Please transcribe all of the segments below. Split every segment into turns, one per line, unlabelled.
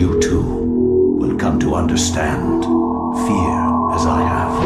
you too will come to understand fear as I have.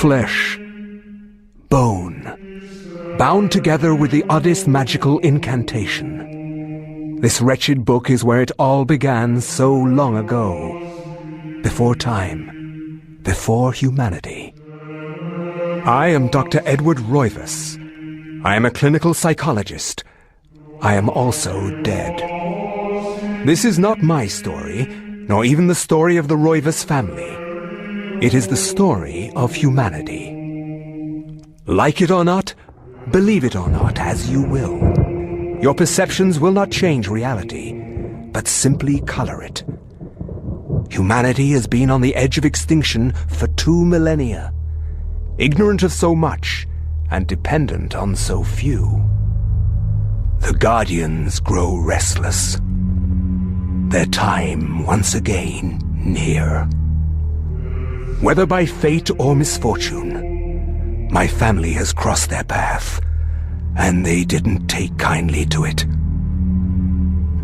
Flesh, bone, bound together with the oddest magical incantation. This wretched book is where it all began so long ago. Before time, before humanity. I am Dr. Edward Roivas. I am a clinical psychologist. I am also dead. This is not my story, nor even the story of the Roivas family. It is the story of humanity. Like it or not, believe it or not, as you will. Your perceptions will not change reality, but simply color it. Humanity has been on the edge of extinction for 2 millennia, ignorant of so much and dependent on so few. The Guardians grow restless. Their time once again near. Whether by fate or misfortune, my family has crossed their path, and they didn't take kindly to it.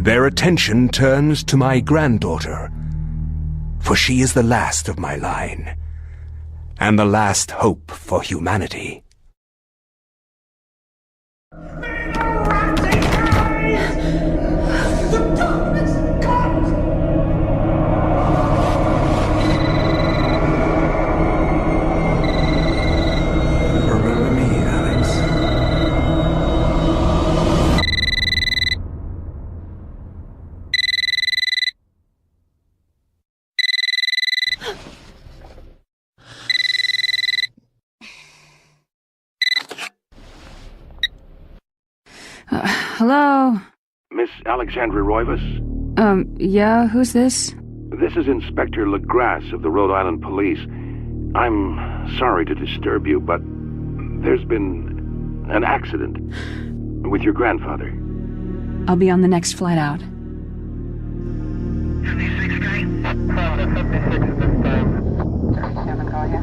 Their attention turns to my granddaughter, for she is the last of my line, and the last hope for humanity.
Hello?
Miss Alexandra Roivas?
Yeah, who's this?
This is Inspector LaGrasse of the Rhode Island Police. I'm sorry to disturb you, but there's been an accident with your grandfather.
I'll be on the next flight out.
56 K? 56 this time. Haven't called yet?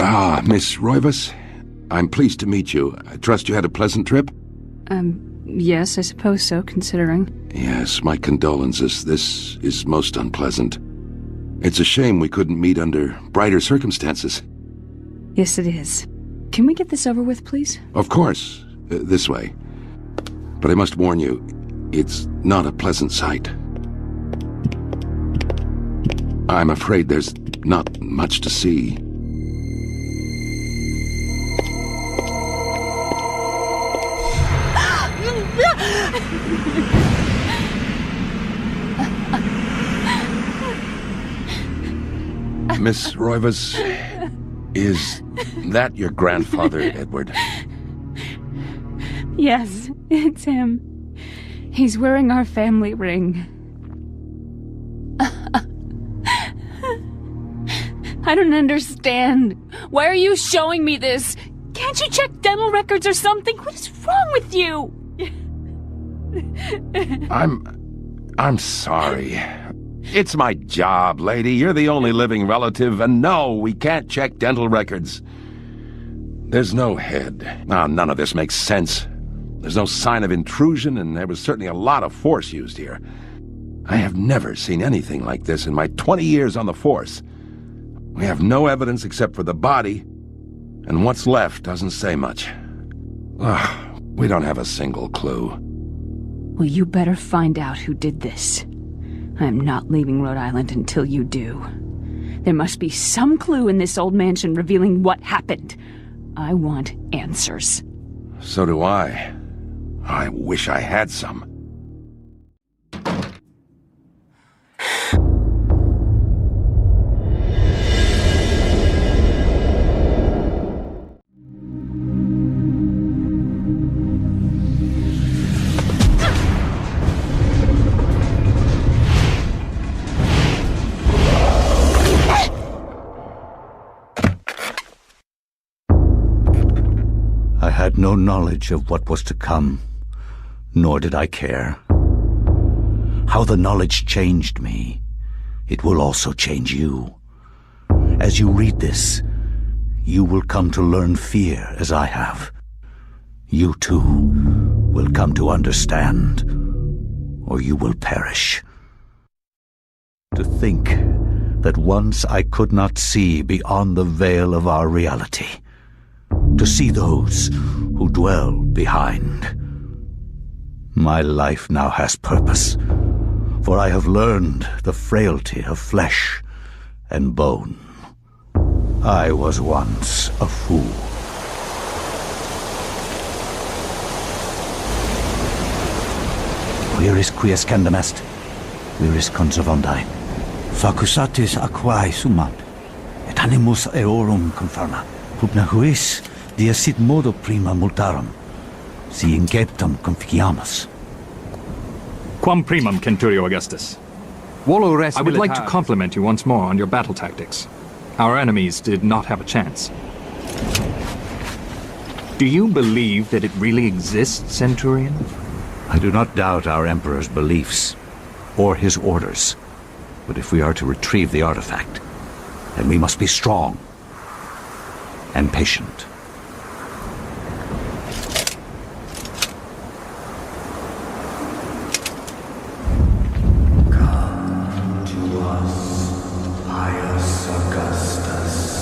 Ah, Miss Roivas, I'm pleased to meet you. I trust you had a pleasant trip?
Yes, I suppose so, considering.
Yes, my condolences. This is most unpleasant. It's a shame we couldn't meet under brighter circumstances.
Yes, it is. Can we get this over with, please?
Of course, this way. But I must warn you, it's not a pleasant sight. I'm afraid there's not much to see. Miss Roivas, is that your grandfather, Edward?
Yes, it's him. He's wearing our family ring. I don't understand. Why are you showing me this? Can't you check dental records or something? What is wrong with you?
I'm sorry. It's my job, lady. You're the only living relative, and no, we can't check dental records. There's no head. None of this makes sense. There's no sign of intrusion, and there was certainly a lot of force used here. I have never seen anything like this in my 20 years on the force. We have no evidence except for the body, and what's left doesn't say much. We don't have a single clue.
Well, you better find out who did this. I'm not leaving Rhode Island until you do. There must be some clue in this old mansion revealing what happened. I want answers.
So do I. I wish I had some.
I had no knowledge of what was to come, nor did I care. How the knowledge changed me, it will also change you. As you read this, you will come to learn fear as I have. You too will come to understand, or you will perish. To think that once I could not see beyond the veil of our reality, to see those who dwell behind. My life now has purpose, for I have learned the frailty of flesh and bone. I was once a fool. Viris quies candamest, viris conservandi. Facusatis aquae sumat, et animus eorum conferma. Pupna huis, dia sit modo prima multarum, si inceptum conficiamus.
Quam primum, Centurio Augustus. I would like to compliment you once more on your battle tactics. Our enemies did not have a chance. Do you believe that it really exists, Centurion?
I do not doubt our Emperor's beliefs, or his orders. But if we are to retrieve the artifact, then we must be strong and patient. Come to us, pious Augustus.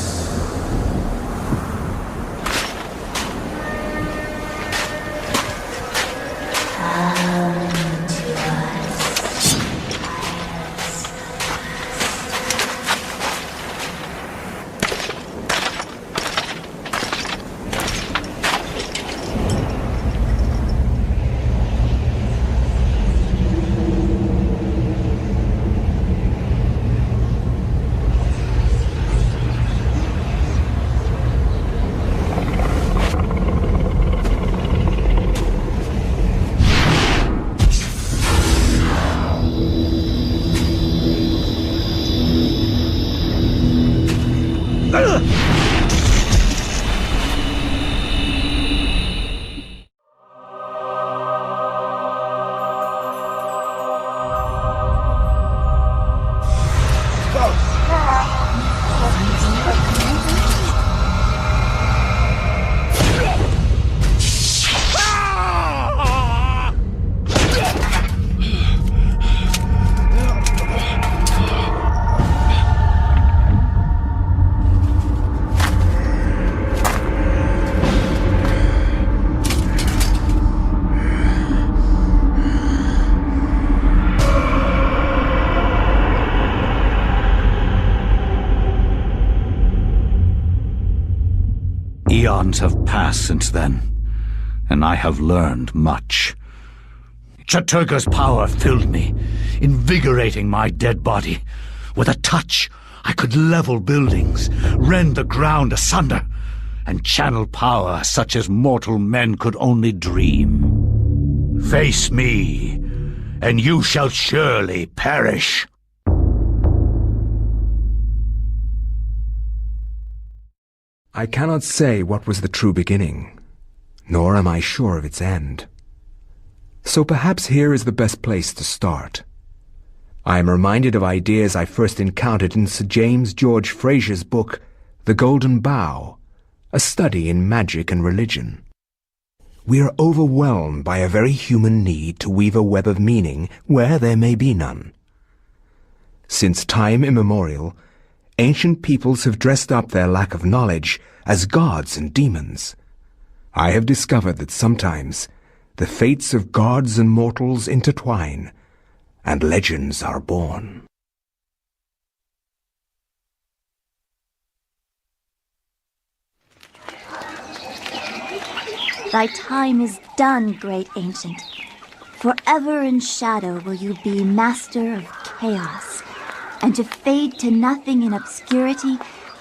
Eons have passed since then, and I have learned much. Chaturga's power filled me, invigorating my dead body. With a touch, I could level buildings, rend the ground asunder, and channel power such as mortal men could only dream. Face me, and you shall surely perish.
I cannot say what was the true beginning, nor am I sure of its end. So perhaps here is the best place to start. I am reminded of ideas I first encountered in Sir James George Fraser's book, The Golden Bough, a study in magic and religion. We are overwhelmed by a very human need to weave a web of meaning where there may be none. Since time immemorial, ancient peoples have dressed up their lack of knowledge as gods and demons. I have discovered that sometimes the fates of gods and mortals intertwine, and legends are born.
Thy time is done, great ancient. Forever in shadow will you be master of chaos, and to fade to nothing in obscurity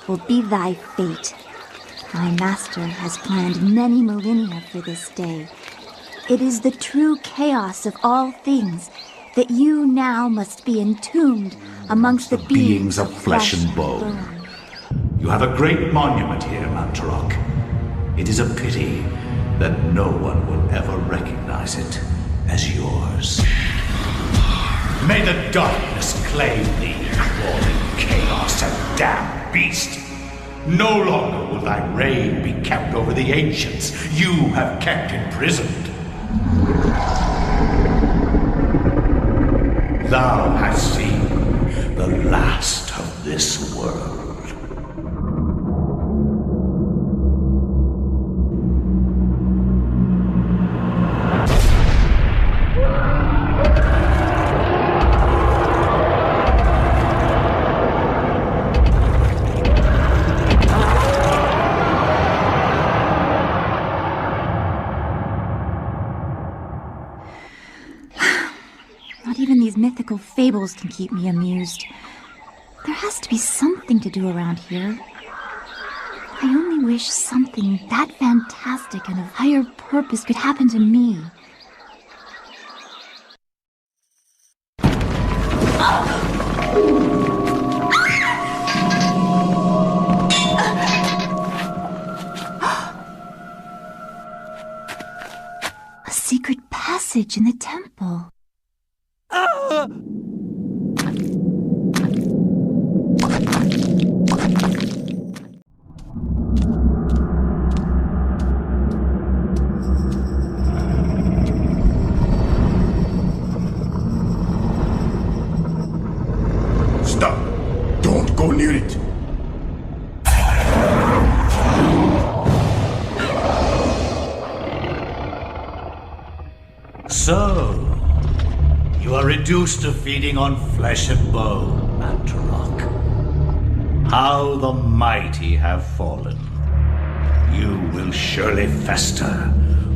will be thy fate. My master has planned many millennia for this day. It is the true chaos of all things that you now must be entombed amongst the beings
of flesh and bone. You have a great monument here, Mantarok. It is a pity that no one will ever recognize it as yours. May the darkness claim thee, crawling chaos and damned beast! No longer will thy reign be kept over the ancients you have kept imprisoned. Thou hast seen the last of this world.
Mythical fables can keep me amused. There has to be something to do around here. I only wish something that fantastic and of higher purpose could happen to me. A secret passage in the temple.
Stop! Don't go near it! So, you are reduced to feeding on flesh and bone, Mantarok. How the mighty have fallen. You will surely fester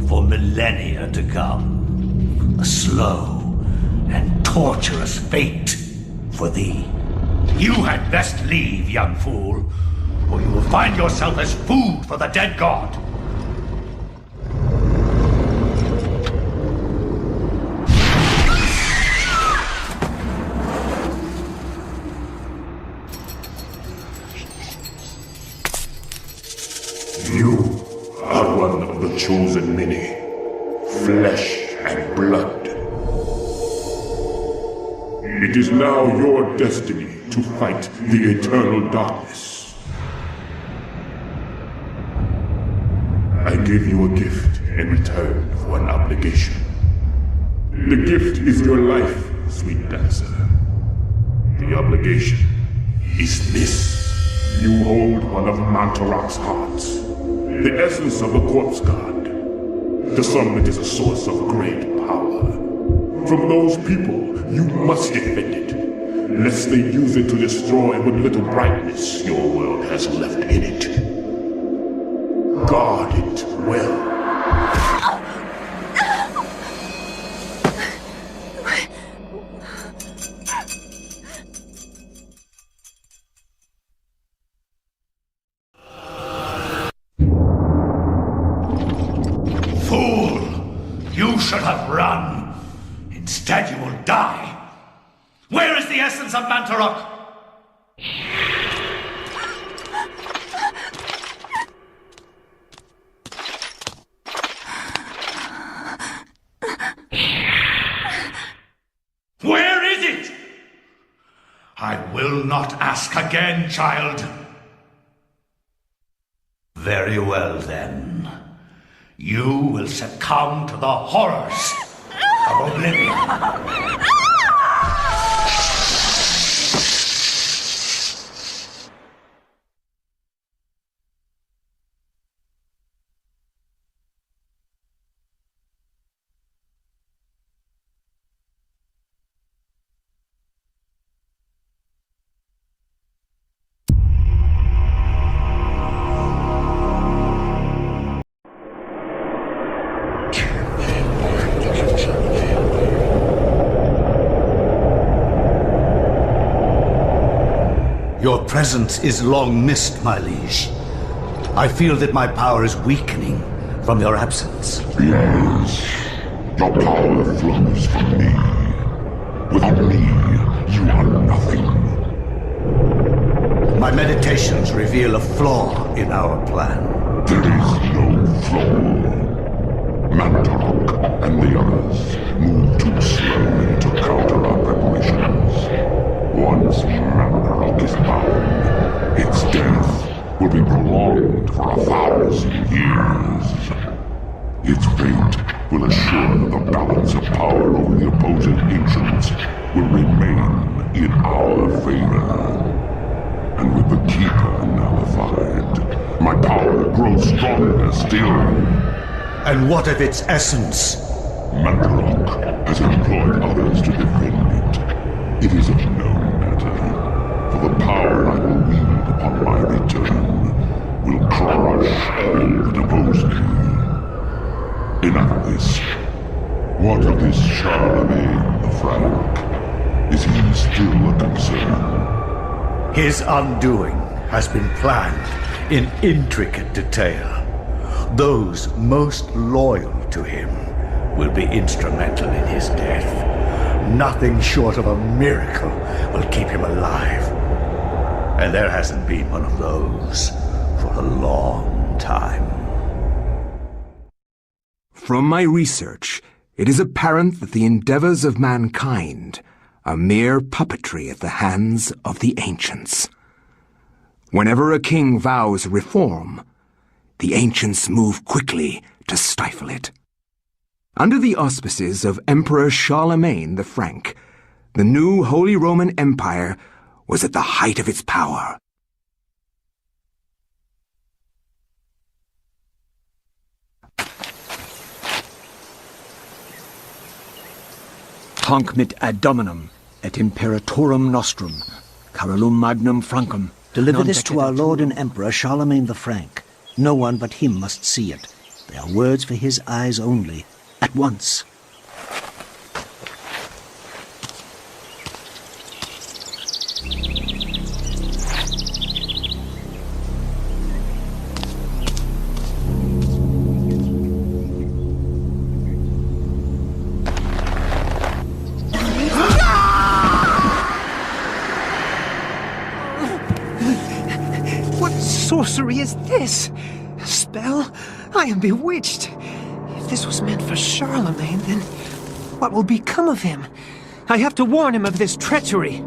for millennia to come. A slow and torturous fate for thee. You had best leave, young fool, or you will find yourself as food for the dead god.
You are one of the chosen many, flesh and blood. It is now your destiny to fight the eternal darkness. I give you a gift in return for an obligation. The gift is your life, sweet dancer. The obligation is this. You hold one of Mantarok's hearts, the essence of the corpse god. The summit is a source of great power. From those people, you must defend it, lest they use it to destroy what little brightness your world has left in it. Guard it well.
should have run. Instead, you will die. Where is the essence of Mantarok? Where is it? I will not ask again, child. Very well, then. You will succumb to the horrors of oblivion. Your presence is long missed, my liege. I feel that my power is weakening from your absence.
Yes, your power flows from me. Without me, you are nothing.
My meditations reveal a flaw in our plan.
There is no flaw. Mantarok and the others move too slowly to counter our preparations. Once Mantarok is bound, its death will be prolonged for 1,000 years. Its fate will assure that the balance of power over the opposing ancients will remain in our favor. And with the Keeper nullified, my power grows stronger still.
And what of its essence?
Mantarok has employed others to defend it. It is of no matter, for the power I will wield upon my return will crush all that oppose me. Enough of this. What of this Charlemagne the Frank? Is he still a concern?
His undoing has been planned in intricate detail. Those most loyal to him will be instrumental in his death. Nothing short of a miracle will keep him alive. And there hasn't been one of those for a long time.
From my research, it is apparent that the endeavors of mankind are mere puppetry at the hands of the ancients. Whenever a king vows reform, the ancients move quickly to stifle it. Under the auspices of Emperor Charlemagne the Frank, the new Holy Roman Empire was at the height of its power.
Hanc mit ad dominum et imperatorum nostrum, Carolum magnum Francum.
Deliver this to our Lord and Emperor Charlemagne the Frank. No one but him must see it. They are words for his eyes only. At once.
What sorcery is this? A spell? I am bewitched. If this was meant for Charlemagne, then what will become of him? I have to warn him of this treachery.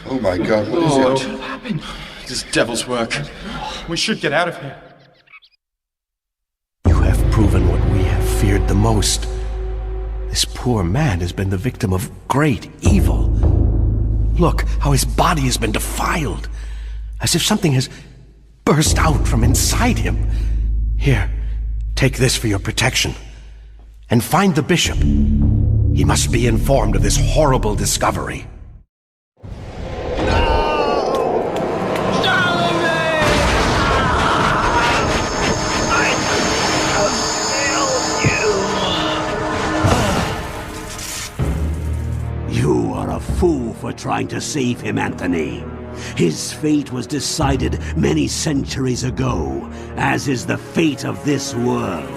Oh my God, what is it?
What happened? This devil's work. We should get out of here.
You have proven what we have feared the most. This poor man has been the victim of great evil. Look how his body has been defiled, as if something has burst out from inside him. Here, take this for your protection. And find the bishop. He must be informed of this horrible discovery.
a fool for trying to save him, Anthony. His fate was decided many centuries ago, as is the fate of this world.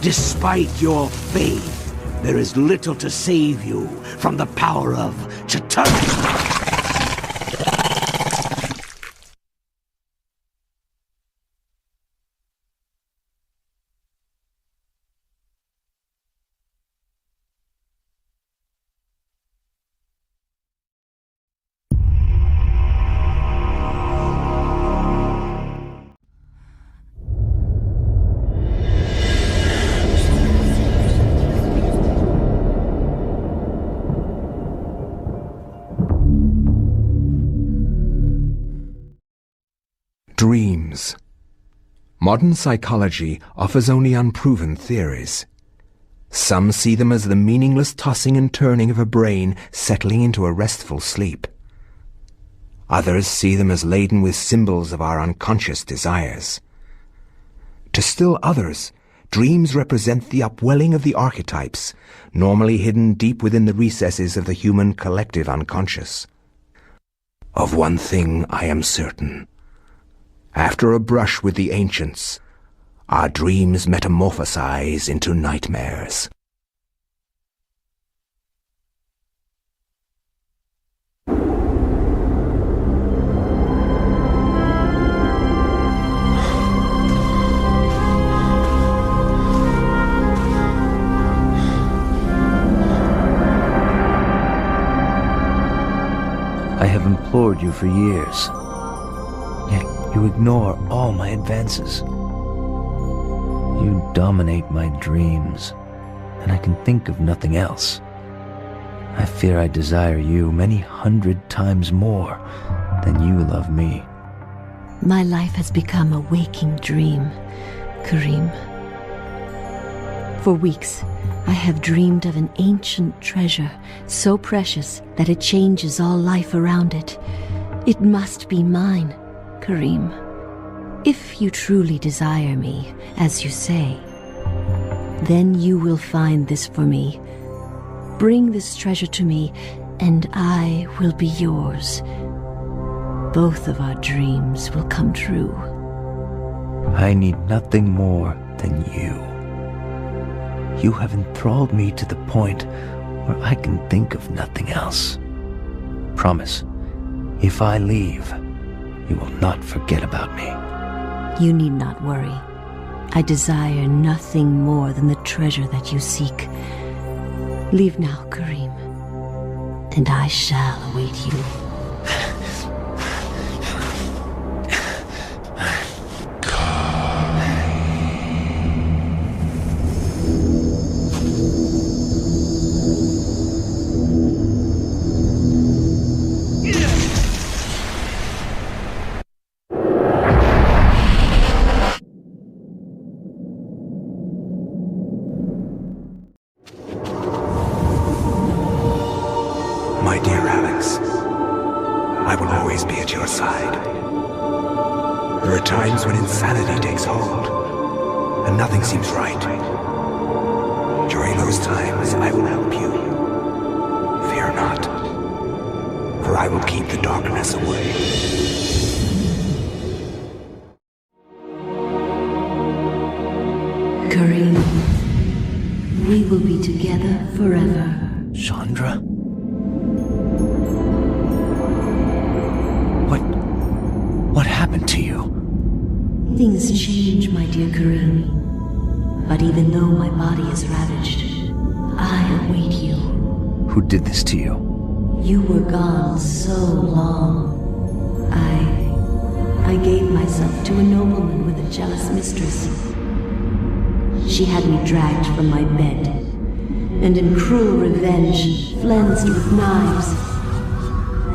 Despite your faith, there is little to save you from the power of Chitauri.
Dreams. Modern psychology offers only unproven theories. Some see them as the meaningless tossing and turning of a brain settling into a restful sleep. Others see them as laden with symbols of our unconscious desires. To still others, dreams represent the upwelling of the archetypes, normally hidden deep within the recesses of the human collective unconscious. Of one thing I am certain. After a brush with the ancients, our dreams metamorphosize into nightmares.
I have implored you for years, yet you ignore all my advances. You dominate my dreams, and I can think of nothing else. I fear I desire you many 100 times more than you love me.
My life has become a waking dream, Karim. For weeks, I have dreamed of an ancient treasure, so precious that it changes all life around it. It must be mine, Karim. If you truly desire me, as you say, then you will find this for me. Bring this treasure to me, and I will be yours. Both of our dreams will come true.
I need nothing more than you. You have enthralled me to the point where I can think of nothing else. Promise, if I leave, you will not forget about me.
You need not worry. I desire nothing more than the treasure that you seek. Leave now, Karim, and I shall await you.
My dear Alex, I will always be at your side. There are times when insanity takes hold, and nothing seems right. During those times, I will help you. Fear not, for I will keep the darkness away.
Karim, we will be together forever.
Chandra? What happened to you?
Things change, my dear Karim. But even though my body is ravaged, I await you.
Who did this to you?
You were gone so long. I gave myself to a nobleman with a jealous mistress. She had me dragged from my bed, and in cruel revenge, flensed with knives.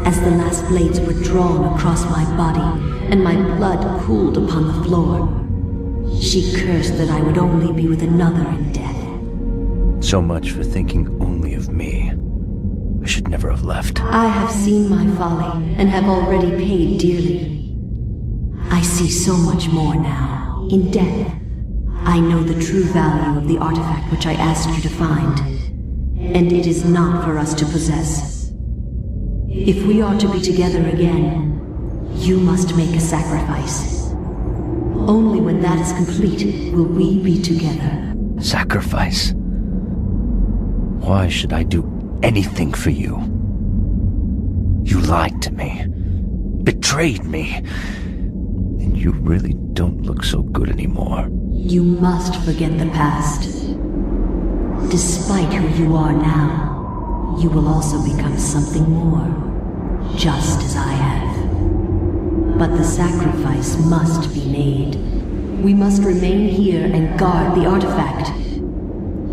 As the last blades were drawn across my body, and my blood cooled upon the floor, she cursed that I would only be with another in death.
So much for thinking only of me. I should never have left.
I have seen my folly, and have already paid dearly. I see so much more now. In death, I know the true value of the artifact which I asked you to find. And it is not for us to possess, If we are to be together again, you must make a sacrifice. Only when that is complete will we be together.
Sacrifice? Why should I do anything for you? You lied to me, betrayed me, and you really don't look so good anymore.
You must forget the past. Despite who you are now, you will also become something more, just as I have. But the sacrifice must be made. We must remain here and guard the artifact.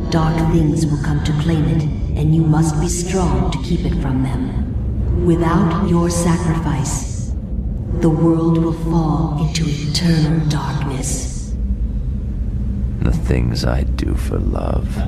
Dark things will come to claim it, and you must be strong to keep it from them. Without your sacrifice, the world will fall into eternal darkness.
The things I do for love.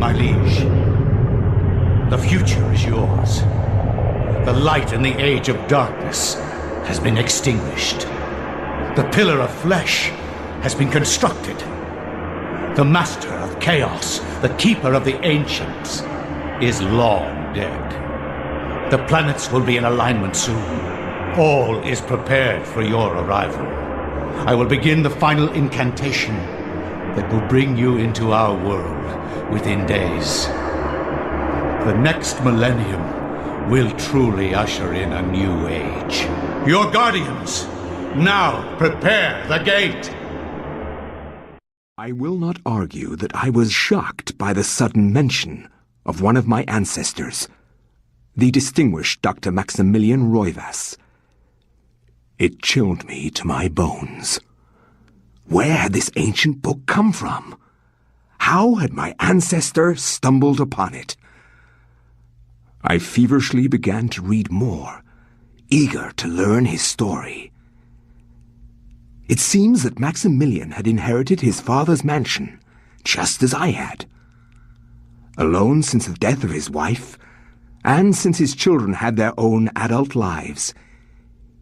My liege, the future is yours. The light in the age of darkness has been extinguished. The pillar of flesh has been constructed. The master of chaos, the keeper of the ancients, is long dead. The planets will be in alignment soon. All is prepared for your arrival. I will begin the final incantation that will bring you into our world within days. The next millennium will truly usher in a new age. Your guardians, now prepare the gate!
I will not argue that I was shocked by the sudden mention of one of my ancestors, the distinguished Dr. Maximilian Roivas. It chilled me to my bones. Where had this ancient book come from? How had my ancestor stumbled upon it? I feverishly began to read more, eager to learn his story. It seems that Maximilian had inherited his father's mansion, just as I had. Alone since the death of his wife, and since his children had their own adult lives,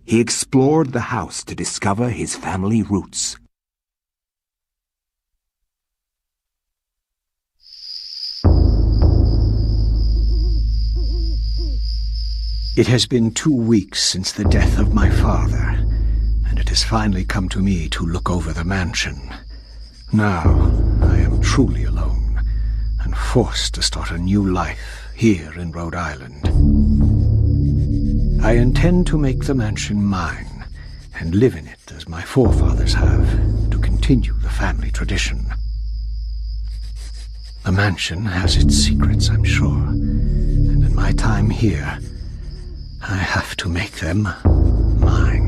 he explored the house to discover his family roots.
It has been 2 weeks since the death of my father, and it has finally come to me to look over the mansion. Now, I am truly alone, and forced to start a new life here in Rhode Island. I intend to make the mansion mine, and live in it as my forefathers have, to continue the family tradition. The mansion has its secrets, I'm sure, and in my time here, I have to make them mine.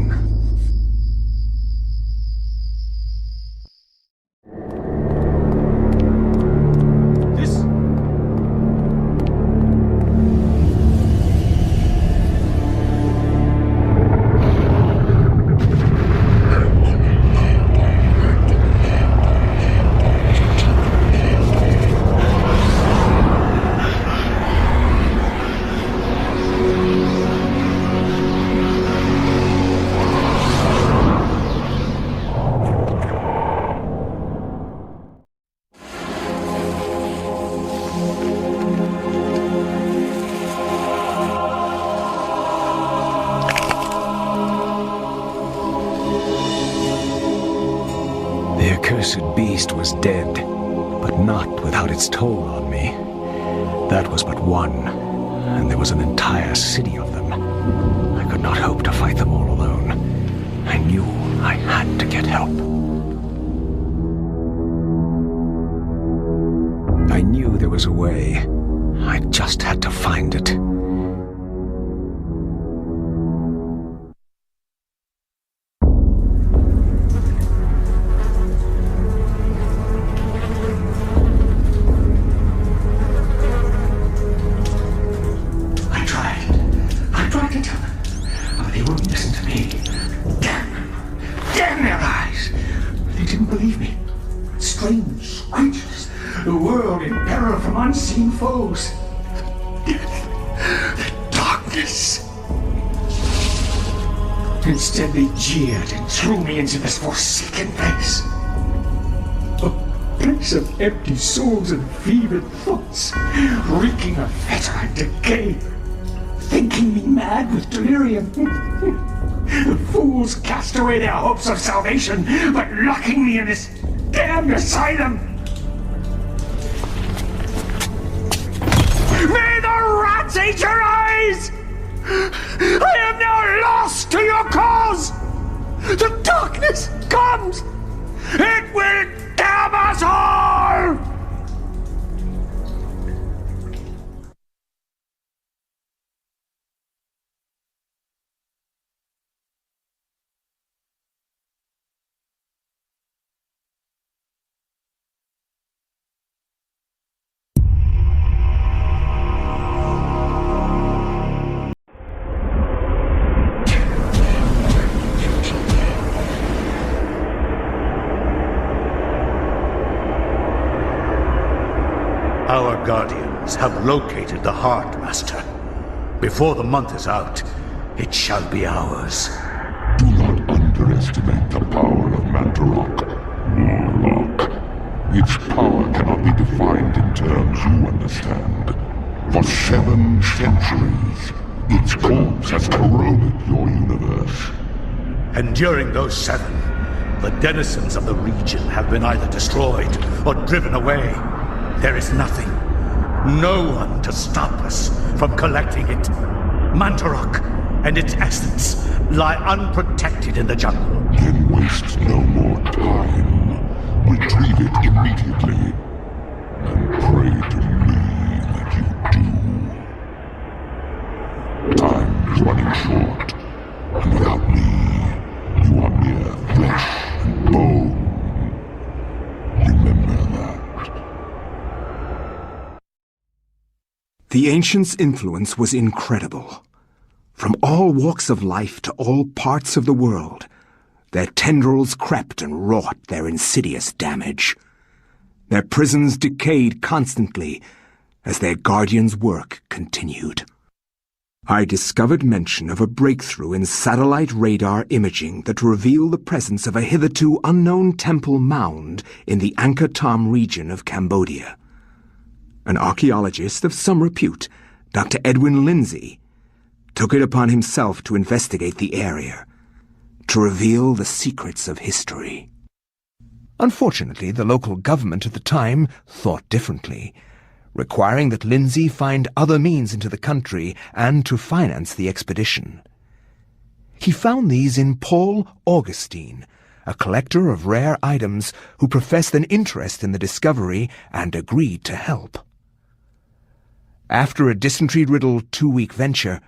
The accursed beast was dead, but not without its toll on me. That was but one, and there was an entire city of them. I could not hope to fight them all alone. I knew I had to get help. I knew there was
was away. I just had to find it.
I tried to tell them, but they wouldn't listen to me. Damn their eyes! They didn't believe me. Strange creatures, the world in peril from unseen foes. The darkness. Instead, they jeered and threw me into this forsaken place. A place of empty souls and fevered thoughts, reeking of fetor and decay. Thinking me mad with delirium. The fools cast away their hopes of salvation, but locking me in this damned asylum. May the rats eat your eyes! I am now lost to your cause! The darkness comes! It will damn us all!
Our guardians have located the heart, Master. Before the month is out, it shall be ours.
Do not underestimate the power of Mantarok. Warlock. Its power cannot be defined in terms you understand. For 7 centuries, its corpse has corroded your universe.
And during those 7, the denizens of the region have been either destroyed or driven away. There is nothing, no one to stop us from collecting it. Mantarok and its essence lie unprotected in the jungle.
Then waste no more time. Retrieve it immediately. And pray to me that you do. Time is running short. And without me, you are mere flesh and bone. Remember that.
The ancients' influence was incredible. From all walks of life to all parts of the world, their tendrils crept and wrought their insidious damage. Their prisons decayed constantly as their guardians' work continued. I discovered mention of a breakthrough in satellite radar imaging that revealed the presence of a hitherto unknown temple mound in the Angkor Thom region of Cambodia. An archaeologist of some repute, Dr. Edwin Lindsay, took it upon himself to investigate the area, to reveal the secrets of history. Unfortunately, the local government at the time thought differently, requiring that Lindsay find other means into the country and to finance the expedition. He found these in Paul Augustine, a collector of rare items who professed an interest in the discovery and agreed to help. After a dysentery-riddled 2-week venture,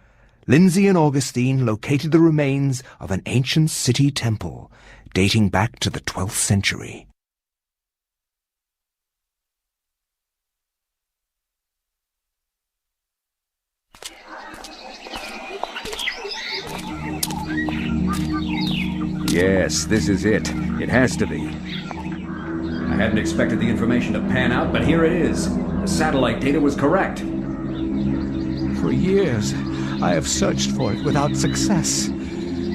Lindsay and Augustine located the remains of an ancient city temple dating back to the 12th century.
Yes, this is it. It has to be. I hadn't expected the information to pan out, but here it is. The satellite data was correct.
For years, I have searched for it without success.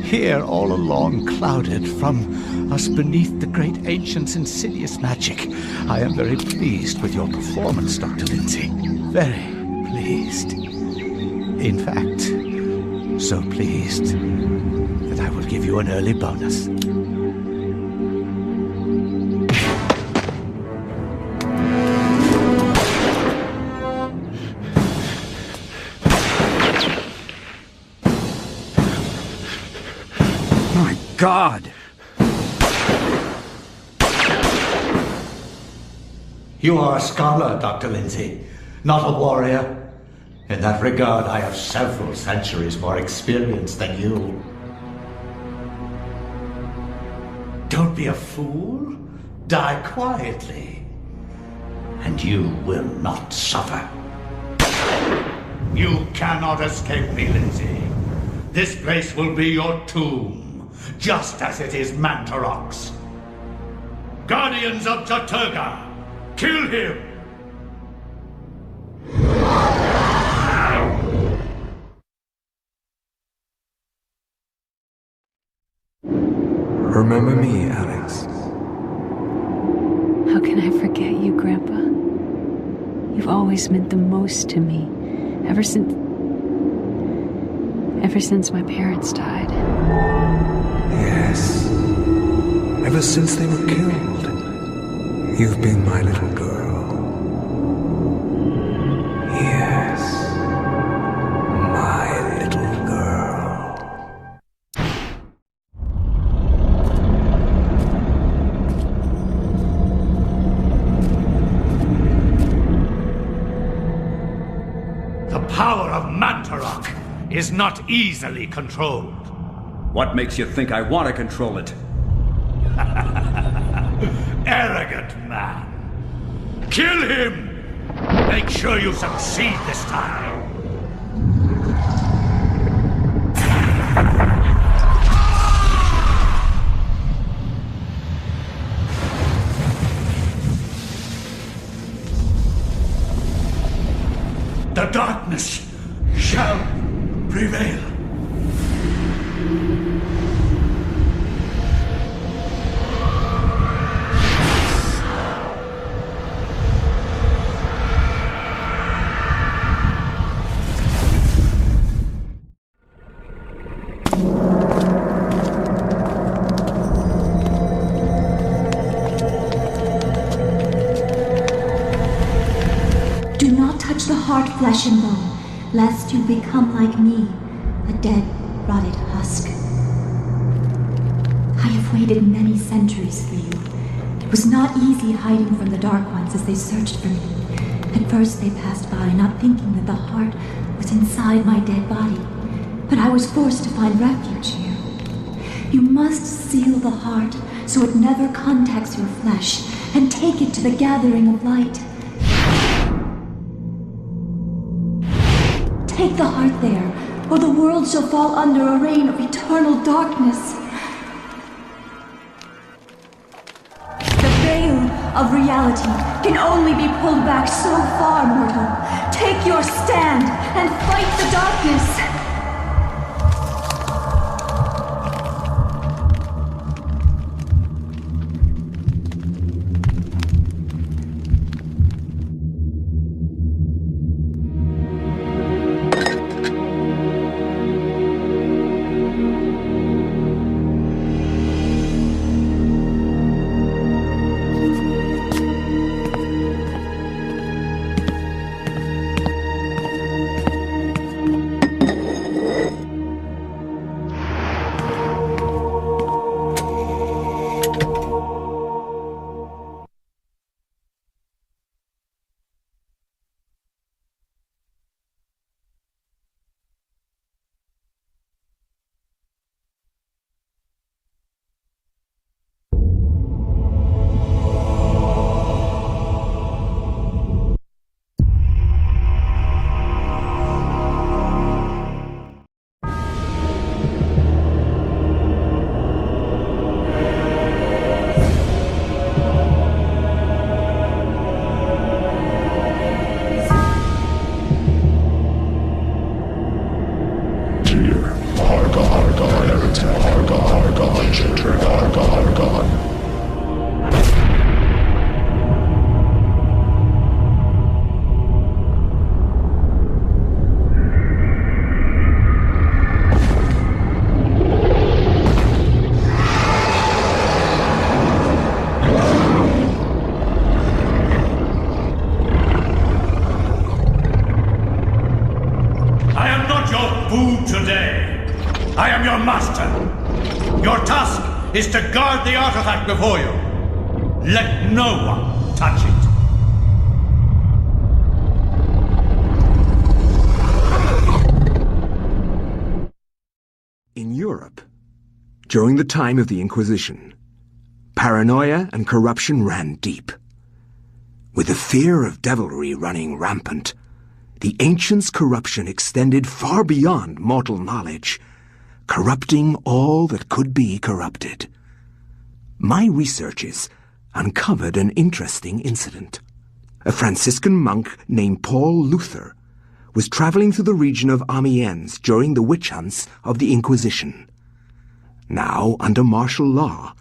Here, all along, clouded from us beneath the great ancient's insidious magic. I am very pleased with your performance, Dr. Lindsay. Very pleased. In fact, so pleased that I will give you an early bonus.
God!
You are a scholar, Dr. Lindsay, not a warrior. In that regard, I have several centuries more experience than you. Don't be a fool. Die quietly. And you will not suffer. You cannot escape me, Lindsay. This place will be your tomb, just as it is Mantarok's. Guardians of Jaturga, kill him!
Remember me, Alex.
How can I forget you, Grandpa? You've always meant the most to me, ever since my parents died.
Yes. Ever since they were killed, you've been my little girl. Yes. My little girl.
The power of Mantarok is not easily controlled.
What makes you think I want to control it?
Arrogant man. Kill him! Make sure you succeed this time. The darkness shall prevail.
Do not touch the heart, flesh and bone, lest you become like me, a dead, rotted husk. I have waited many centuries for you. It was not easy hiding from the Dark Ones as they searched for me. At first they passed by, not thinking that the heart was inside my dead body. But I was forced to find refuge here. You must seal the heart so it never contacts your flesh, and take it to the gathering of light. Take the heart there, or the world shall fall under a reign of eternal darkness. The veil of reality can only be pulled back so far, mortal. Take your stand and fight the darkness.
Is to guard the artifact before you. Let no one touch it.
During the time of the Inquisition, paranoia and corruption ran deep. With the fear of devilry running rampant, the ancients' corruption extended far beyond mortal knowledge, corrupting all that could be corrupted. My researches uncovered an interesting incident. A Franciscan monk named Paul Luther was traveling through the region of Amiens during the witch hunts of the Inquisition. Now, under martial law,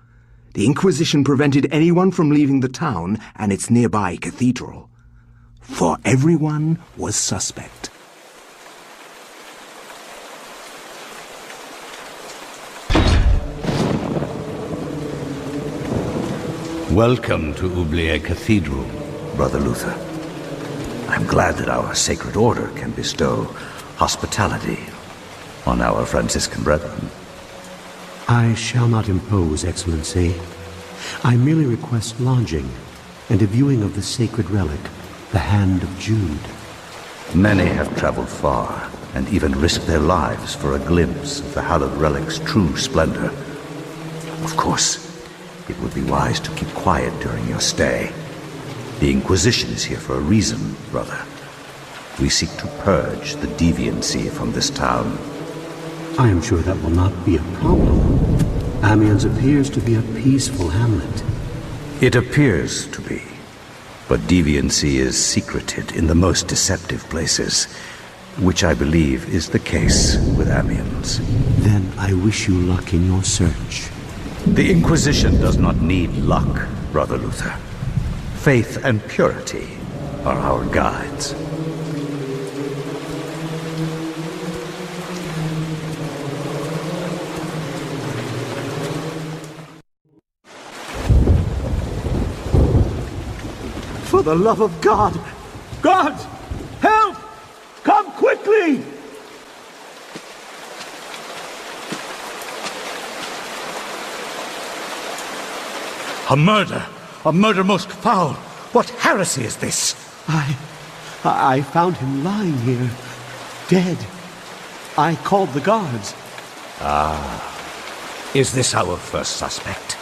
the Inquisition prevented anyone from leaving the town and its nearby cathedral, for everyone was suspect.
Welcome to Oubliette Cathedral, Brother Luther. I'm glad that our sacred order can bestow hospitality on our Franciscan brethren.
I shall not impose, Excellency. I merely request lodging and a viewing of the sacred relic, the Hand of Jude.
Many have traveled far and even risked their lives for a glimpse of the hallowed relic's true splendor. Of course, it would be wise to keep quiet during your stay. The Inquisition is here for a reason, brother. We seek to purge the deviancy from this town.
I am sure that will not be a problem. Amiens appears to be a peaceful hamlet.
It appears to be, but deviancy is secreted in the most deceptive places, which I believe is the case with Amiens.
Then I wish you luck in your search.
The Inquisition does not need luck, Brother Luther. Faith and purity are our guides.
For the love of God! God! Help! Come quickly!
A murder! A murder most foul! What heresy is this?
I found him lying here, dead. I called the guards.
Is this our first suspect?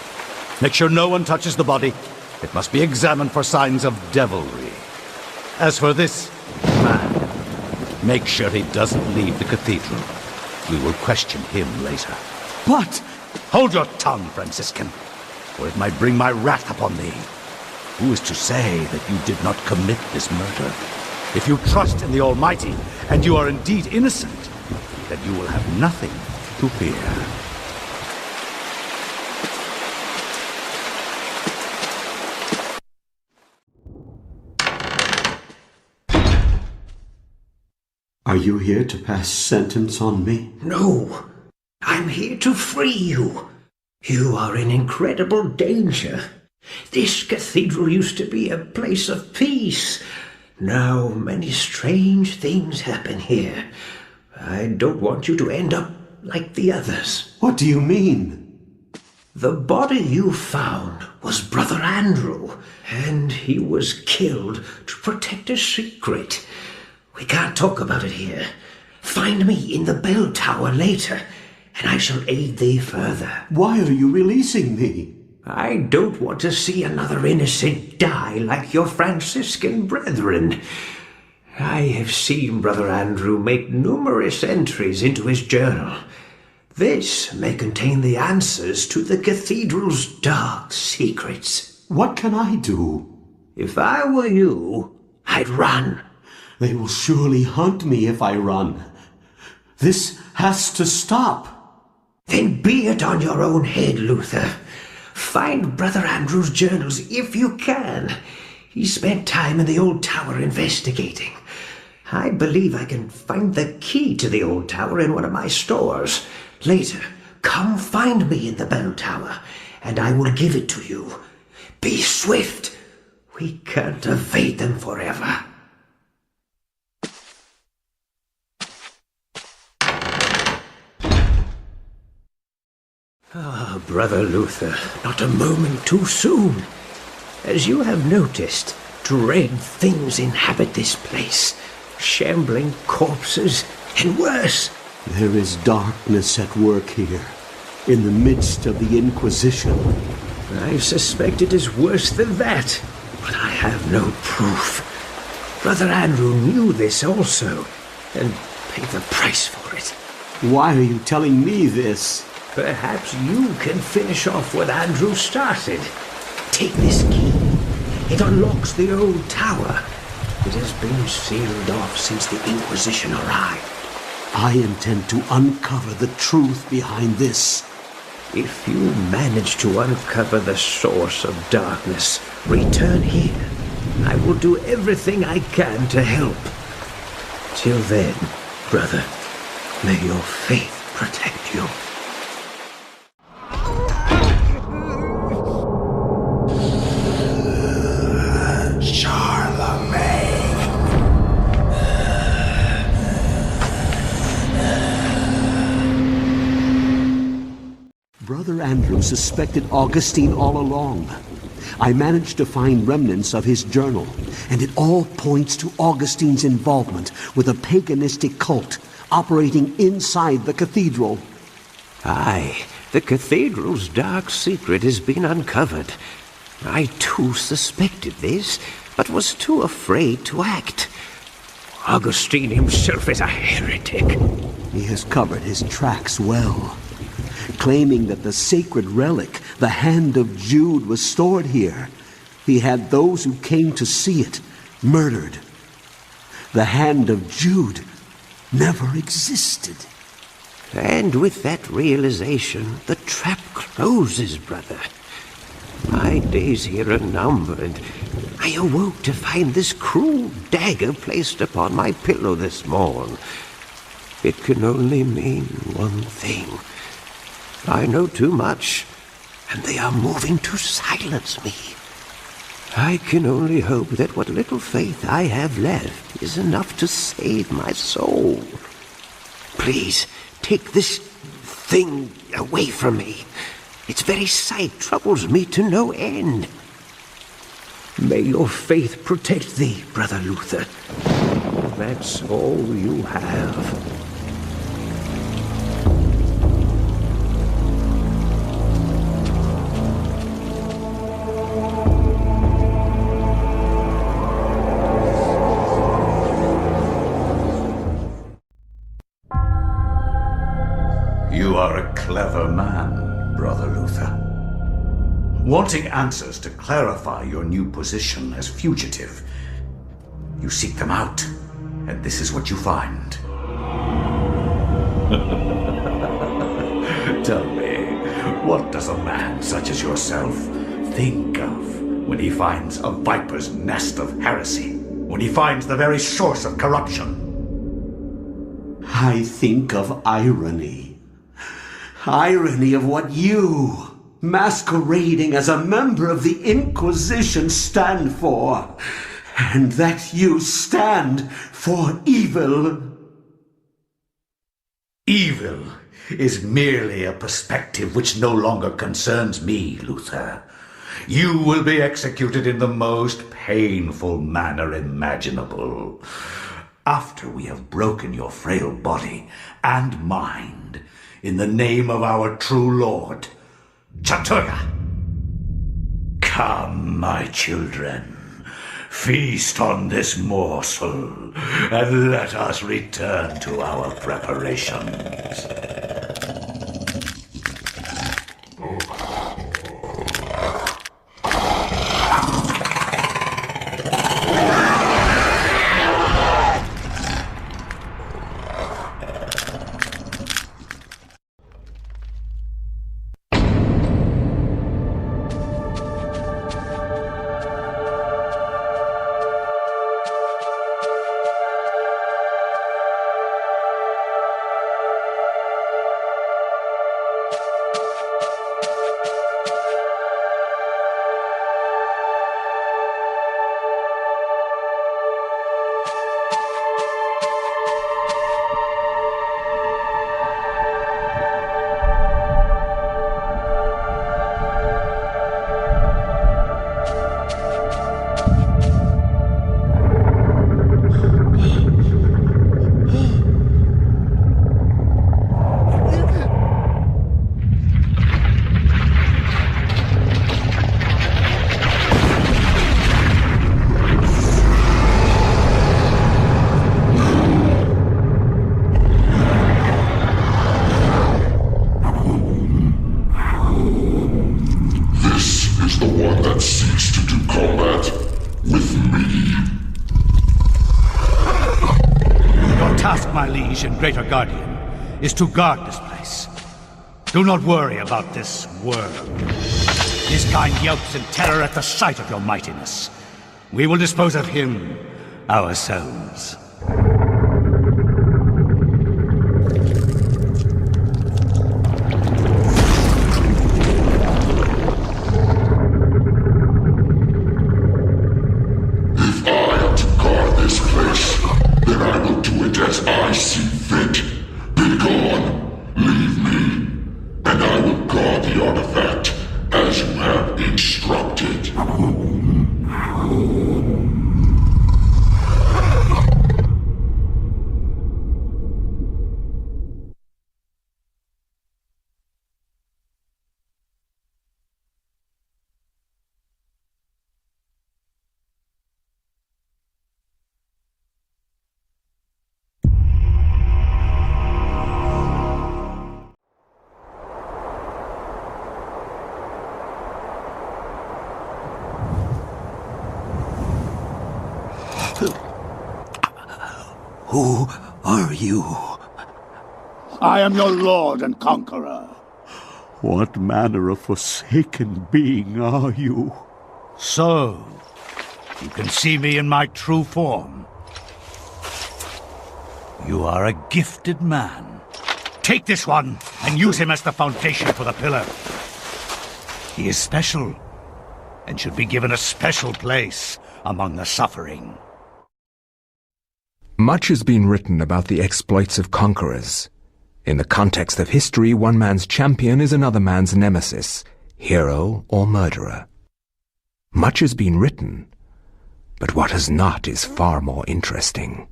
Make sure no one touches the body. It must be examined for signs of devilry. As for this man, make sure he doesn't leave the cathedral. We will question him later.
But...
Hold your tongue, Franciscan, or it might bring my wrath upon thee. Who is to say that you did not commit this murder? If you trust in the Almighty, and you are indeed innocent, then you will have nothing to fear.
Are you here to pass sentence on me?
No. I'm here to free you. You are in incredible danger. This cathedral used to be a place of peace. Now many strange things happen here. I don't want you to end up like the others.
What do you mean?
The body you found was Brother Andrew, and he was killed to protect a secret. We can't talk about it here. Find me in the bell tower later, and I shall aid thee further.
Why are you releasing me?
I don't want to see another innocent die like your Franciscan brethren. I have seen Brother Andrew make numerous entries into his journal. This may contain the answers to the cathedral's dark secrets.
What can I do?
If I were you, I'd run.
They will surely hunt me if I run. This has to stop.
Then be it on your own head, Luther. Find Brother Andrew's journals if you can. He spent time in the old tower investigating. I believe I can find the key to the old tower in one of my stores. Later, come find me in the bell tower, and I will give it to you. Be swift. We can't evade them forever. Brother Luther, not a moment too soon. As you have noticed, dread things inhabit this place. Shambling corpses, and worse.
There is darkness at work here. in the midst of the Inquisition. I suspect it is worse than that, but I have no proof. Brother Andrew knew this also, and paid the price for it. Why are you telling me this? Perhaps you can finish off what Andrew started. Take this key. It unlocks the old tower. It has been sealed off since the Inquisition arrived. I intend to uncover the truth behind this. If you manage to uncover the source of darkness, return here. I will do everything I can to help. Till then, brother, may your faith protect you. Brother Andrew suspected Augustine all along. I managed to find remnants of his journal, and it all points to Augustine's involvement with a paganistic cult operating inside the cathedral. Aye, the cathedral's dark secret has been uncovered. I too suspected this, but was too afraid to act. Augustine himself is a heretic. He has covered his tracks well, claiming that the sacred relic, the Hand of Jude, was stored here. He had those who came to see it murdered. The Hand of Jude never existed. And with that realization, the trap closes, brother. My days here are numbered. I awoke to find this cruel dagger placed upon my pillow this morn. It can only mean one thing. I know too much, and they are moving to silence me. I can only hope that what little faith I have left is enough to save my soul. Please, take this thing away from me. Its very sight troubles me to no end. May your faith protect thee, Brother Luther. That's all you have.
You are a clever man, Brother Luther. Wanting answers to clarify your new position as fugitive, you seek them out, and this is what you find. Tell me, what does a man such as yourself think of when he finds a viper's nest of heresy? When he finds the very source of corruption?
I think of irony. Irony of what you, masquerading as a member of the Inquisition, stand for. And that you stand for evil.
Evil is merely a perspective which no longer concerns me, Luther. You will be executed in the most painful manner imaginable. After we have broken your frail body and mind in the name of our true Lord, Chattoya. Come, my children, feast on this morsel, and let us return to our preparations.
liege and greater guardian is to guard this place. Do not worry about this world. His kind yelps in terror at the sight of your mightiness. We will dispose of him ourselves.
If I am to guard this place, then I will do it as I see fit. Be gone, leave me, and I will guard the artifact as you have instructed.
Who are you?
I am your lord and conqueror.
What manner of forsaken being are you?
So, you can see me in my true form. You are a gifted man. Take this one and use him as the foundation for the pillar. He is special and should be given a special place among the suffering.
Much has been written about the exploits of conquerors. In the context of history, one man's champion is another man's nemesis, hero or murderer. Much has been written, but what has not is far more interesting.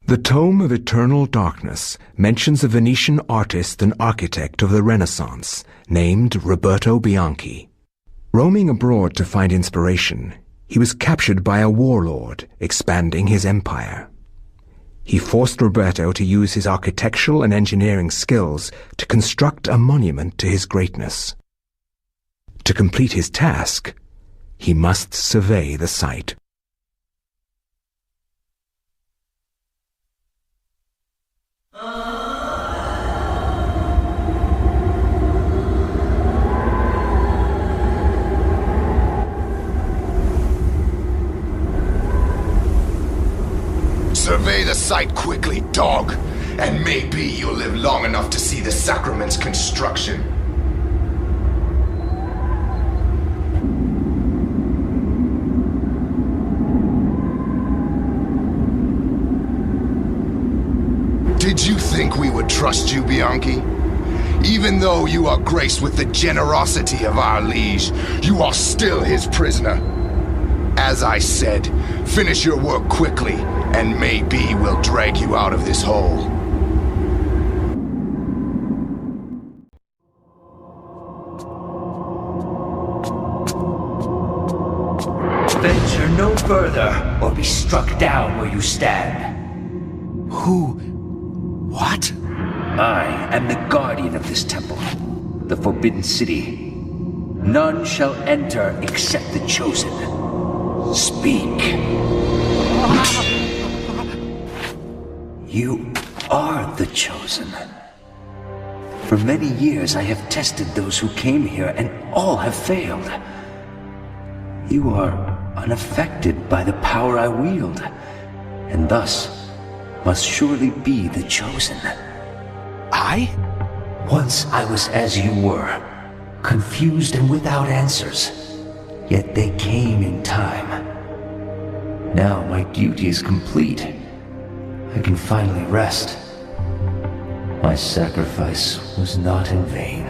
The Tome of Eternal Darkness mentions a Venetian artist and architect of the Renaissance named Roberto Bianchi. Roaming abroad to find inspiration, he was captured by a warlord expanding his empire. He forced Roberto to use his architectural and engineering skills to construct a monument to his greatness. To complete his task, he must survey the site.
Survey the site quickly, dog, and maybe you'll live long enough to see the sacrament's construction. Did you think we would trust you, Bianchi? Even though you are graced with the generosity of our liege, you are still his prisoner. As I said, finish your work quickly, and maybe we'll drag you out of this hole.
Venture no further, or be struck down where you stand. Who? What? I am the guardian of this temple, the Forbidden City. None shall enter except the chosen. Speak. You are the chosen. For many years I have tested those who came here, and all have failed. You are unaffected by the power I wield, and thus must surely be the chosen. I? Once I was as you were, confused and without answers. Yet they came in time. Now my duty is complete. I can finally rest. My sacrifice was not in vain.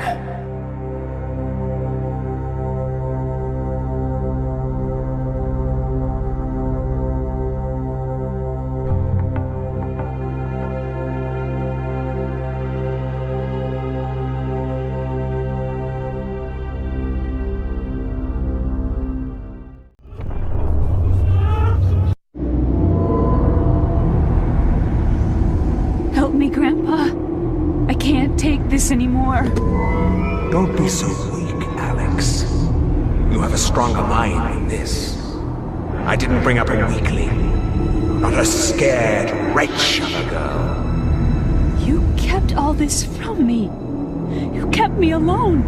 Anymore.
Don't be so weak, Alex. You have a stronger mind than this. I didn't bring up a weakling, not a scared wretch of a girl.
kept all this from me. You kept me alone.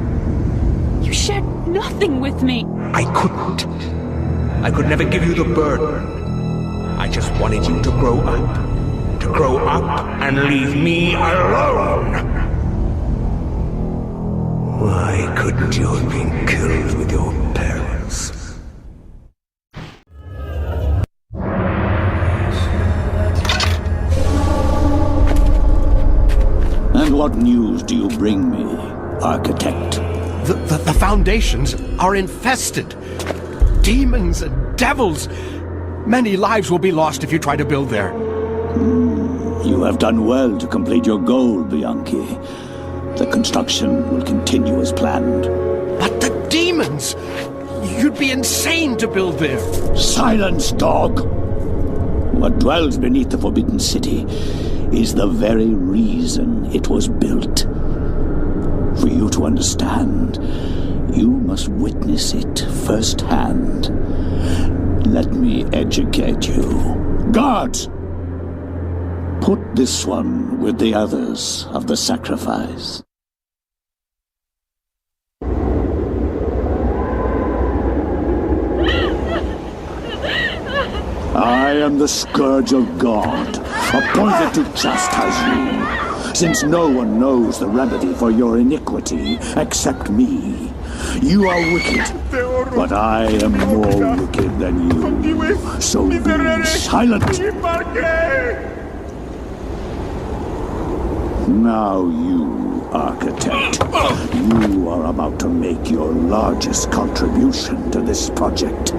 You shared nothing with me.
I couldn't. I could never give you the burden. I just wanted you to grow up. To grow up and leave me alone. Why couldn't you have been killed with your parents?
And what news do you bring me, Architect?
The foundations are infested. Demons and devils. Many lives will be lost if you try to build there.
You have done well to complete your goal, Bianchi. The construction will continue as planned.
But the demons! You'd be insane to build there.
Silence, dog! What dwells beneath the Forbidden City is the very reason it was built. For you to understand, you must witness it firsthand. Let me educate you. Guards! Put this one with the others of the sacrifice. I am the Scourge of God, appointed to chastise you, since no one knows the remedy for your iniquity except me. You are wicked, but I am more wicked than you. So be silent. Now you, Architect, you are about to make your largest contribution to this project.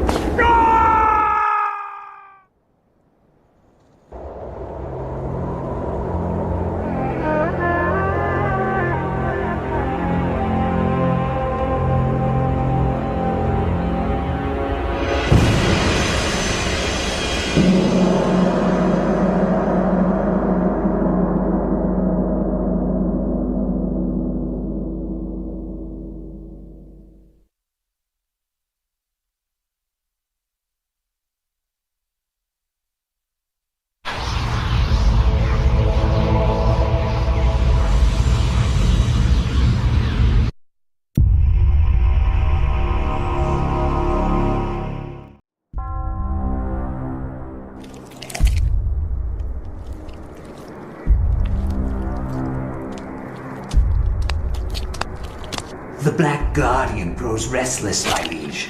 The Black Guardian grows restless, my liege.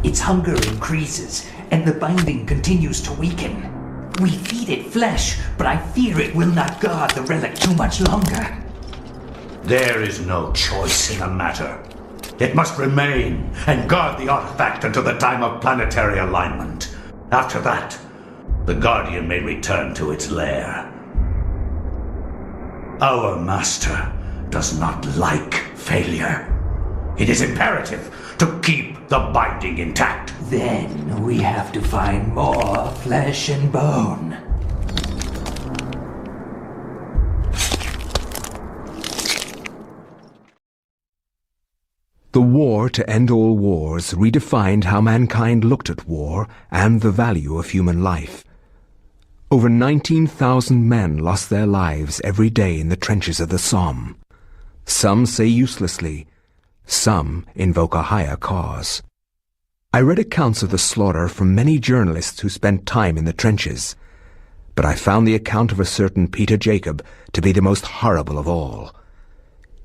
Its hunger increases, and the binding continues to weaken. We feed it flesh, but I fear it will not guard the relic too much longer.
There is no choice in the matter. It must remain and guard the artifact until the time of planetary alignment. After that, the Guardian may return to its lair. Our master does not like failure. It is imperative to keep the binding intact.
Then we have to find more flesh and bone.
The war to end all wars redefined how mankind looked at war and the value of human life. Over 19,000 men lost their lives every day in the trenches of the Somme. Some say uselessly, some invoke a higher cause. I read accounts of the slaughter from many journalists who spent time in the trenches, but I found the account of a certain Peter Jacob to be the most horrible of all.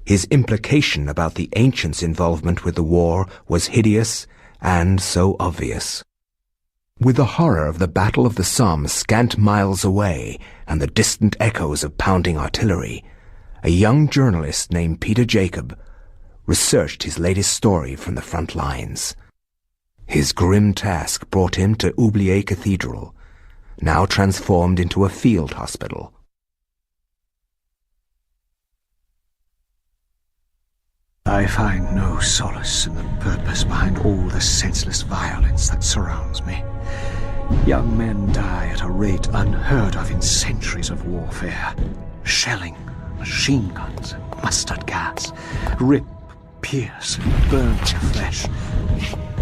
His implication about the ancients' involvement with the war was hideous and so obvious. With the horror of the Battle of the Somme scant miles away and the distant echoes of pounding artillery, a young journalist named Peter Jacob researched his latest story from the front lines. His grim task brought him to Oublier Cathedral, now transformed into a field hospital.
I find no solace in the purpose behind all the senseless violence that surrounds me. Young men die at a rate unheard of in centuries of warfare. Shelling, machine guns, and mustard gas rip, pierce, and burn their flesh.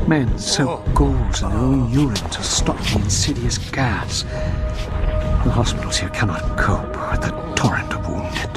Men soak gauze in their own urine to stop the insidious gas. The hospitals here cannot cope with the torrent of wounded.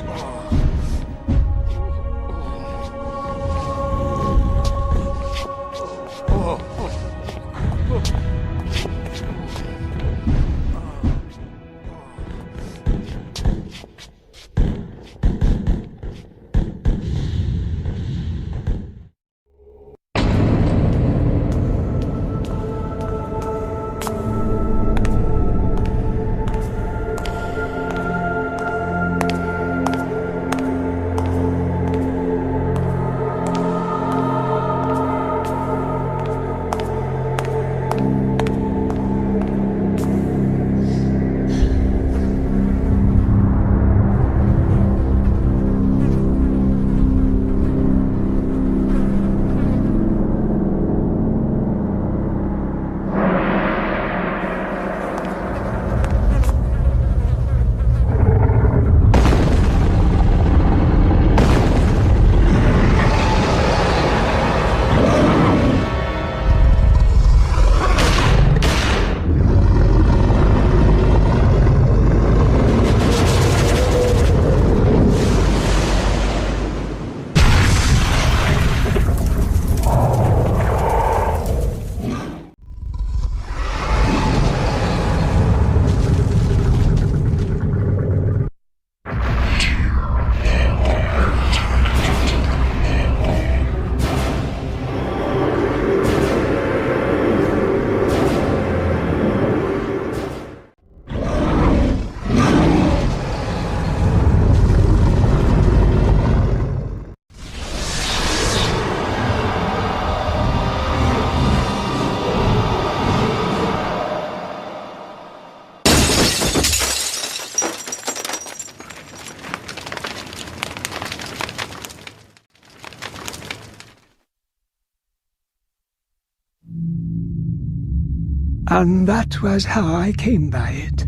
And that was how I came by it.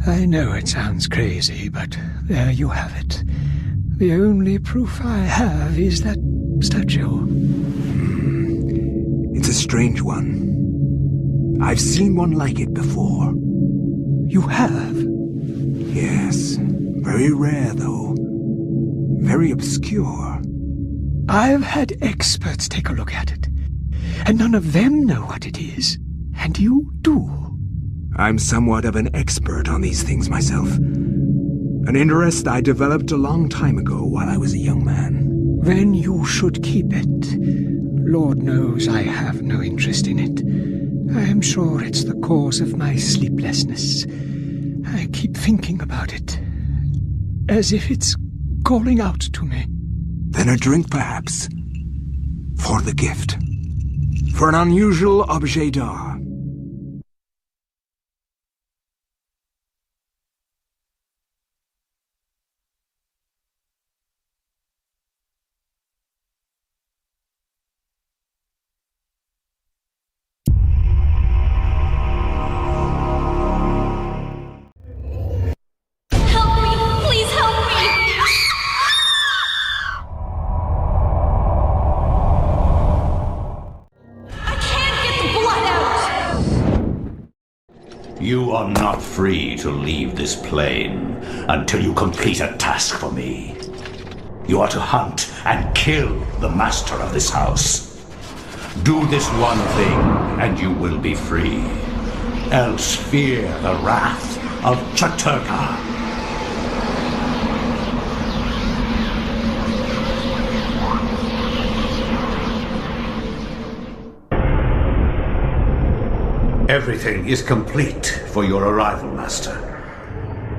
I know it sounds crazy, but there you have it. The only proof I have is that statue.
It's a strange one. I've seen one like it before.
You have?
Yes. Very rare, though. Very obscure.
I've had experts take a look at it, and none of them know what it is. And you do.
I'm somewhat of an expert on these things myself. An interest I developed a long time ago while I was a young man.
Then you should keep it. Lord knows I have no interest in it. I am sure it's the cause of my sleeplessness. I keep thinking about it, as if it's calling out to me.
Then a drink, perhaps. For the gift. For an unusual objet d'art.
You are not free to leave this plane until you complete a task for me. You are to hunt and kill the master of this house. Do this one thing, and you will be free. Else fear the wrath of Chaturga. Everything is complete for your arrival, Master.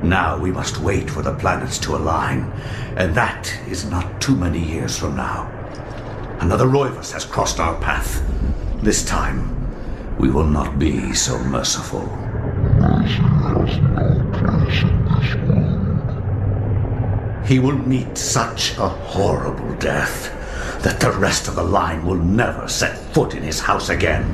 Now we must wait for the planets to align, and that is not too many years from now. Another Roivus has crossed our path. This time, we will not be so merciful. He will meet such a horrible death that the rest of the line will never set foot in his house again.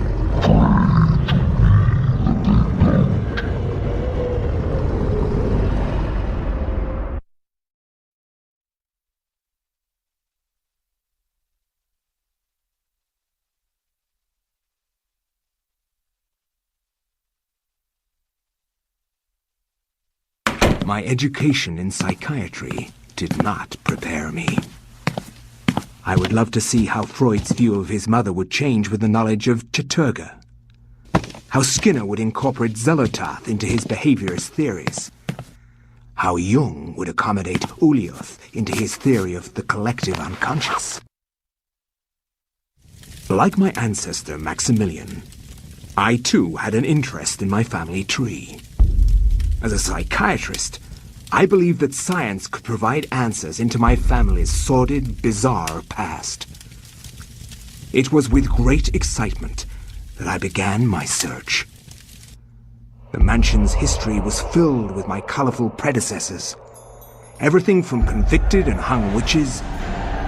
My education in psychiatry did not prepare me. I would love to see how Freud's view of his mother would change with the knowledge of Chaturga. How Skinner would incorporate Xelotharth into his behaviorist theories. How Jung would accommodate Ulioth into his theory of the collective unconscious. Like my ancestor Maximilian, I too had an interest in my family tree. As a psychiatrist, I believed that science could provide answers into my family's sordid, bizarre past. It was with great excitement that I began my search. The mansion's history was filled with my colorful predecessors. Everything from convicted and hung witches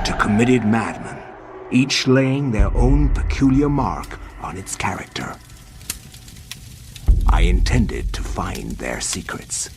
to committed madmen, each laying their own peculiar mark on its character. I intended to find their secrets.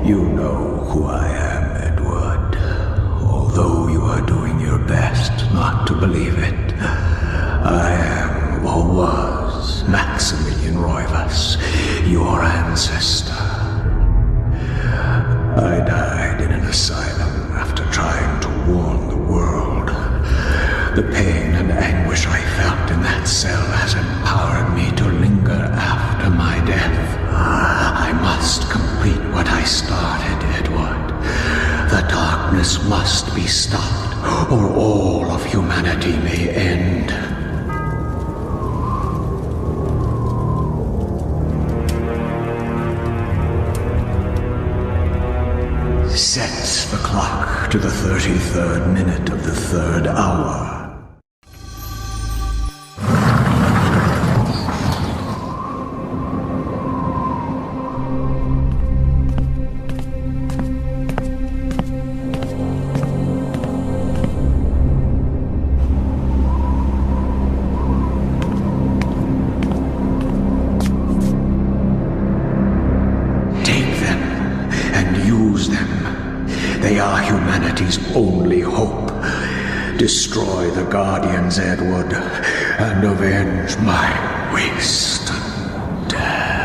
You know who I am, Edward. Although you are doing your best not to believe it. I am, or was, Maximilian Roivus, your ancestor. I died in an asylum after trying to warn the world. The pain and anguish I felt in that cell has empowered me to linger after my death. I must complete what I started, Edward. The darkness must be stopped, or all of humanity may end. Sets the clock to the 33rd minute of the 3rd hour. They are humanity's only hope. Destroy the Guardians, Edward, and avenge my waste and death.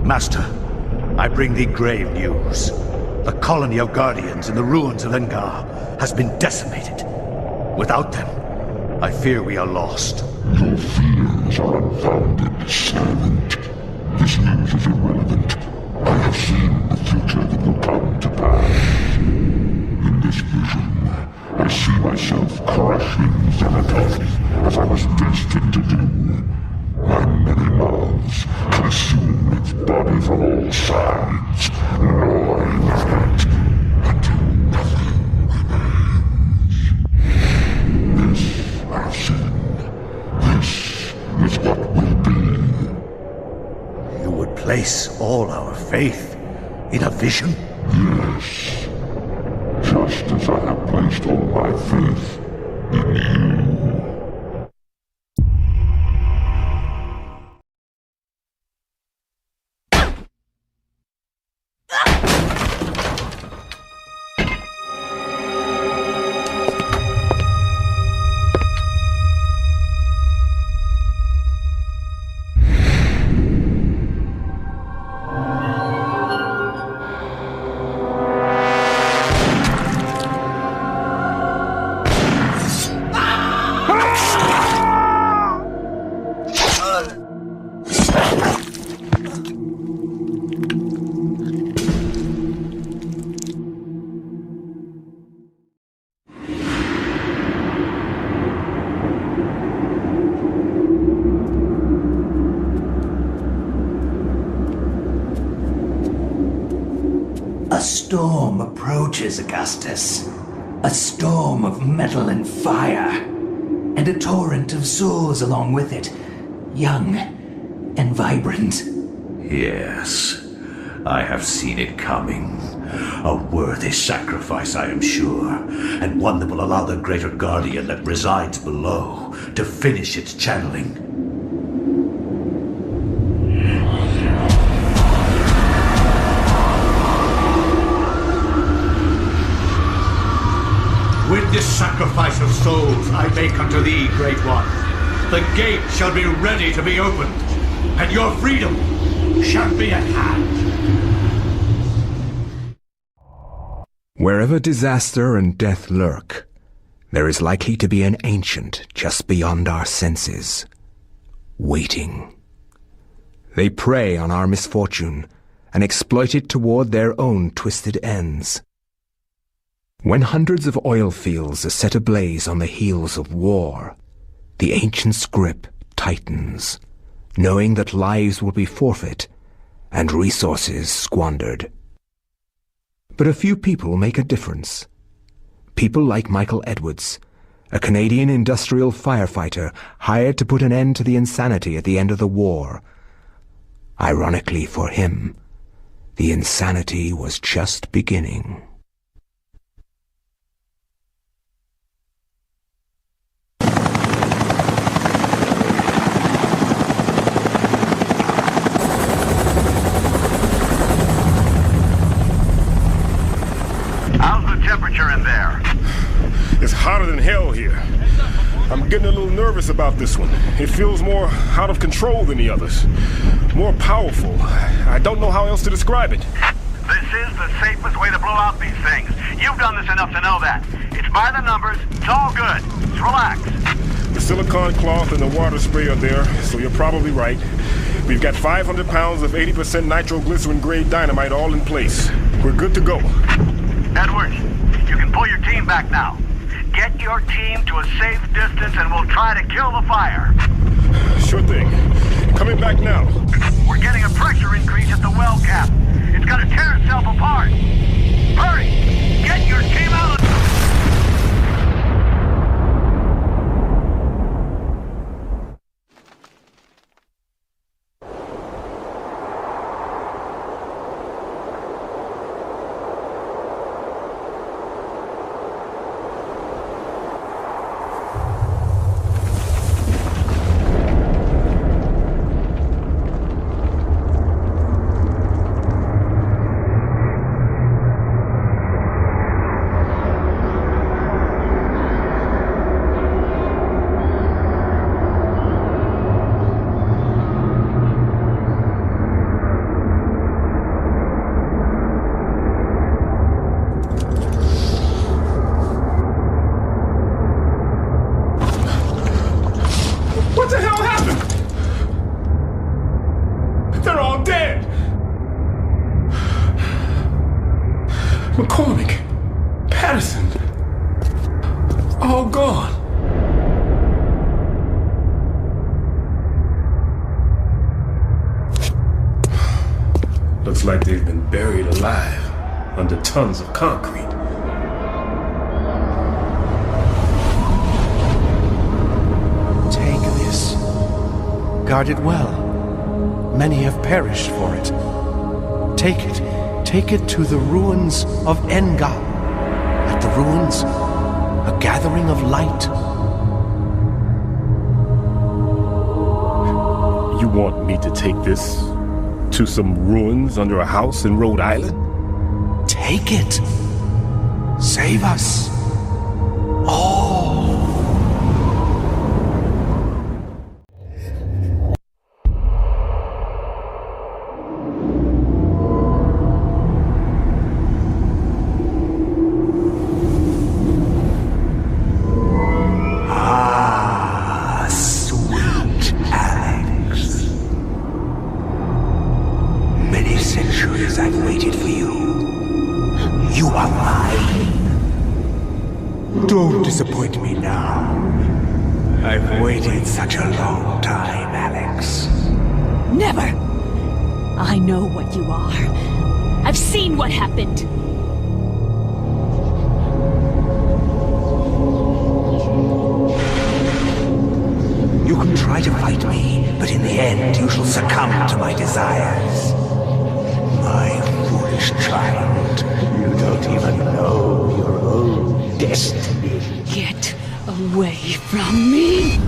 Master, I bring thee grave news. The colony of Guardians in the ruins of Engar has been decimated. Without them, I fear we are lost.
Your fears are unfounded, servant. This news is irrelevant. I have seen the future that will come to pass. In this vision, I see myself crushing Xenotoph as I was destined to do. My many mouths consume its body from all sides, gnawing at it until nothing remains. This I've seen. This is what will be.
You would place all our faith in a vision?
Yes. Just as I have placed all my faith in you.
A storm approaches, Augustus. A storm of metal and fire. And a torrent of souls along with it. Young and vibrant.
Yes, I have seen it coming. A worthy sacrifice, I am sure, and one that will allow the greater guardian that resides below to finish its channeling.
With this sacrifice of souls I make unto thee, Great One, the gate shall be ready to be opened, and your freedom shall be at hand.
Wherever disaster and death lurk, there is likely to be an ancient just beyond our senses, waiting. They prey on our misfortune and exploit it toward their own twisted ends. When hundreds of oil fields are set ablaze on the heels of war, the ancient's grip tightens, knowing that lives will be forfeit and resources squandered. But a few people make a difference. People like Michael Edwards, a Canadian industrial firefighter hired to put an end to the insanity at the end of the war. Ironically for him, the insanity was just beginning.
How's the temperature in there?
It's hotter than hell here. I'm getting a little nervous about this one. It feels more out of control than the others. More powerful. I don't know how else to describe it.
This is the safest way to blow out these things. You've done this enough to know that. It's by the numbers. It's all good. Just relax.
The silicone cloth and the water spray are there, so you're probably right. We've got 500 pounds of 80% nitroglycerin-grade dynamite all in place. We're good to go.
Edward, you can pull your team back now. Get your team to a safe distance and we'll try to kill the fire.
Sure thing. Coming back now.
We're getting a pressure increase at the well cap. It's gonna tear itself apart. Hurry! Get your team out of...
What the hell happened? They're all dead. McCormick, Patterson, all gone. Looks like they've been buried alive under tons of concrete.
Take this. Guard it well. Many have perished for it. Take it. Take it to the ruins of Engel. At the ruins, a gathering of light.
You want me to take this to some ruins under a house in Rhode Island?
Take it. Save us. All.
Sweet Alex. Many centuries I've waited for you. You are mine. Don't disappoint me now. I've waited such a long time, Alex.
Never! I know what you are. I've seen what happened.
You can try to fight me, but in the end you shall succumb to my desires. My foolish child, you don't even know your own destiny.
Get away from me!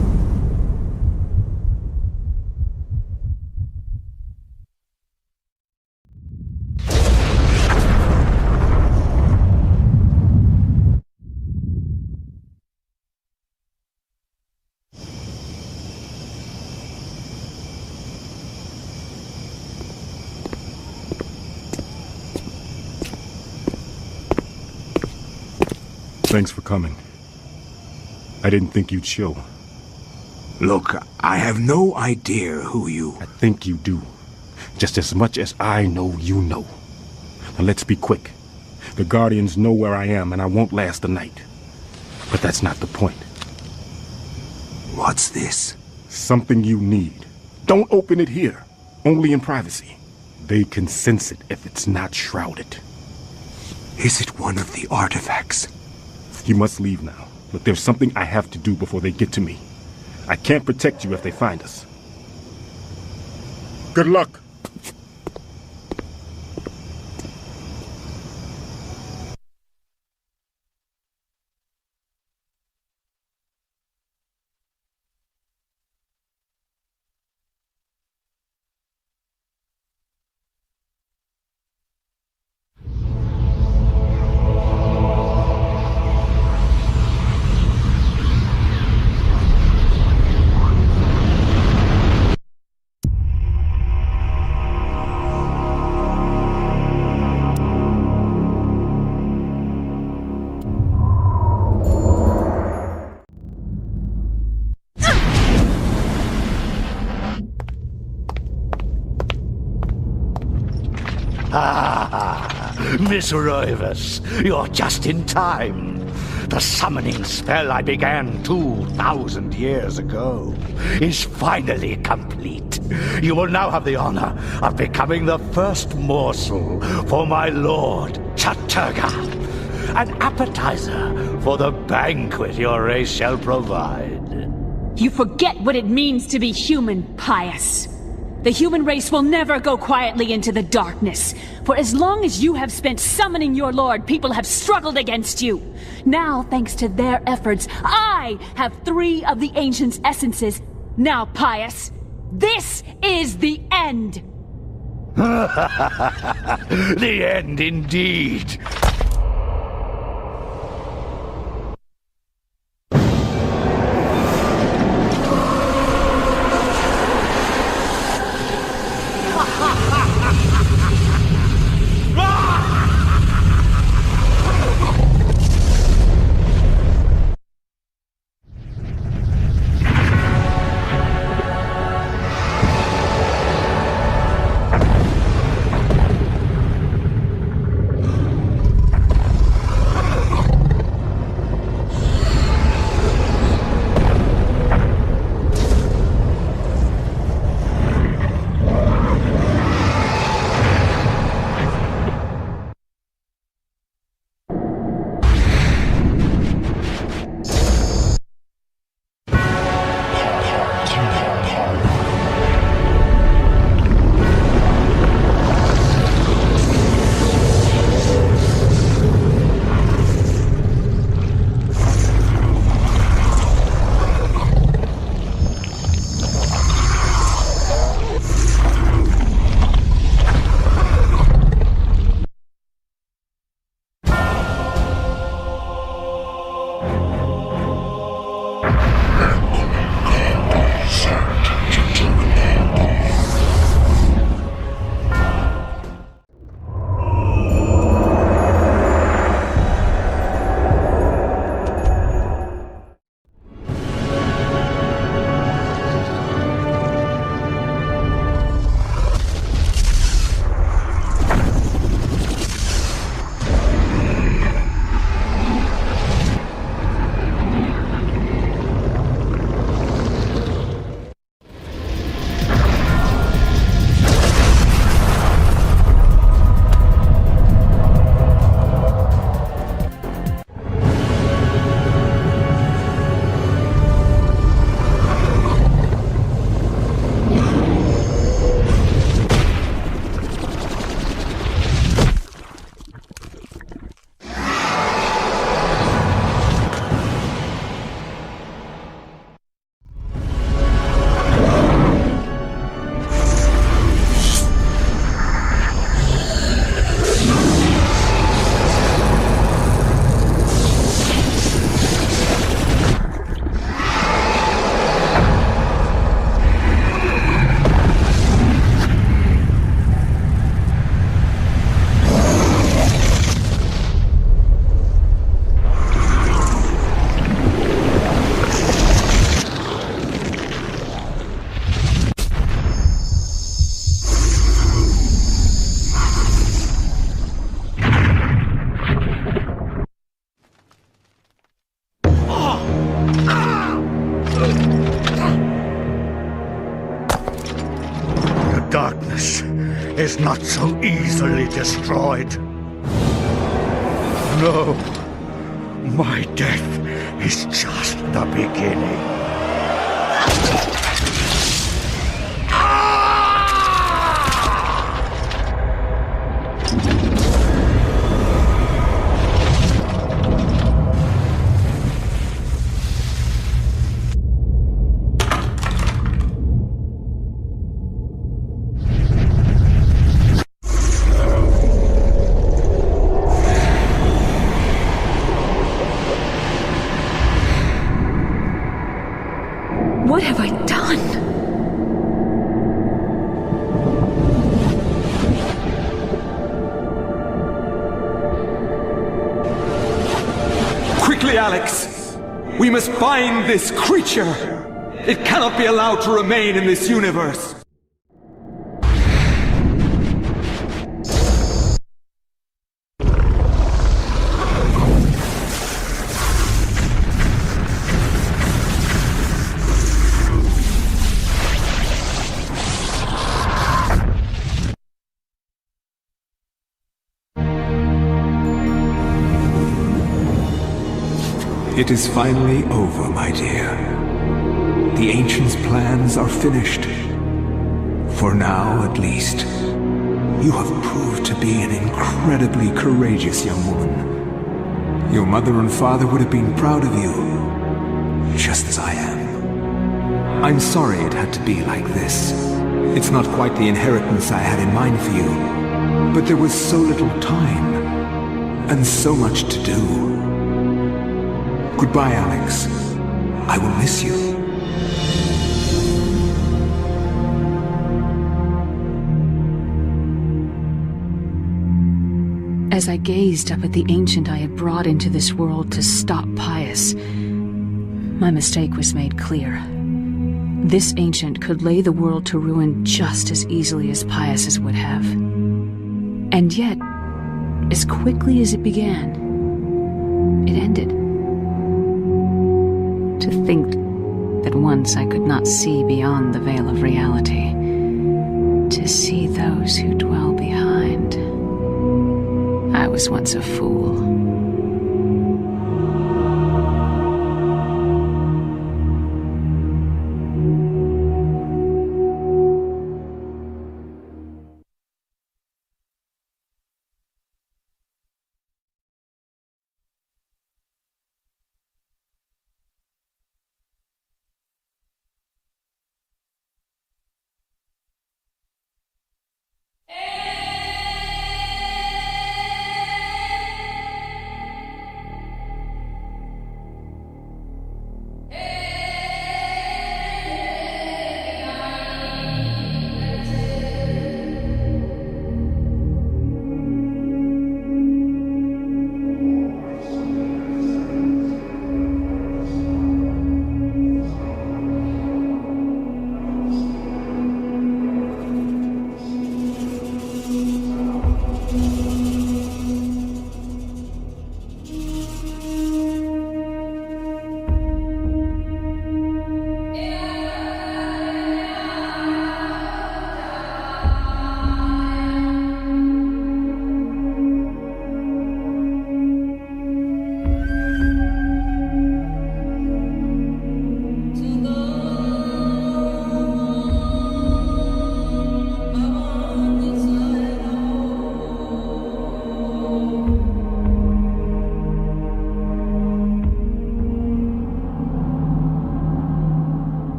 Thanks for coming. I didn't think you'd show.
Look, I have no idea who you...
I think you do. Just as much as I know you know. Now let's be quick. The Guardians know where I am and I won't last the night. But that's not the point.
What's this?
Something you need. Don't open it here. Only in privacy. They can sense it if it's not shrouded.
Is it one of the artifacts?
You must leave now. But there's something I have to do before they get to me. I can't protect you if they find us. Good luck.
Miss Rivers, you're just in time. The summoning spell I began 2,000 years ago is finally complete. You will now have the honor of becoming the first morsel for my lord, Chattur'gha. An appetizer for the banquet your race shall provide.
You forget what it means to be human, Pious. The human race will never go quietly into the darkness. For as long as you have spent summoning your lord, people have struggled against you. Now, thanks to their efforts, I have 3 of the Ancient's essences. Now, Pious, this is the end!
The end indeed. Darkness is not so easily destroyed. No,
My death is just the beginning.
What have I done?
Quickly, Alex! We must find this creature! It cannot be allowed to remain in this universe! It is finally over, my dear. The Ancient's plans are finished. For now, at least. You have proved to be an incredibly courageous young woman. Your mother and father would have been proud of you, just as I am. I'm sorry it had to be like this. It's not quite the inheritance I had in mind for you, but there was so little time, and so much to do. Goodbye, Alex. I will miss you.
As I gazed up at the Ancient I had brought into this world to stop Pius, my mistake was made clear. This Ancient could lay the world to ruin just as easily as Pius's would have. And yet, as quickly as it began, it ended. To think that once I could not see beyond the veil of reality, to see those who dwell behind. I was once a fool.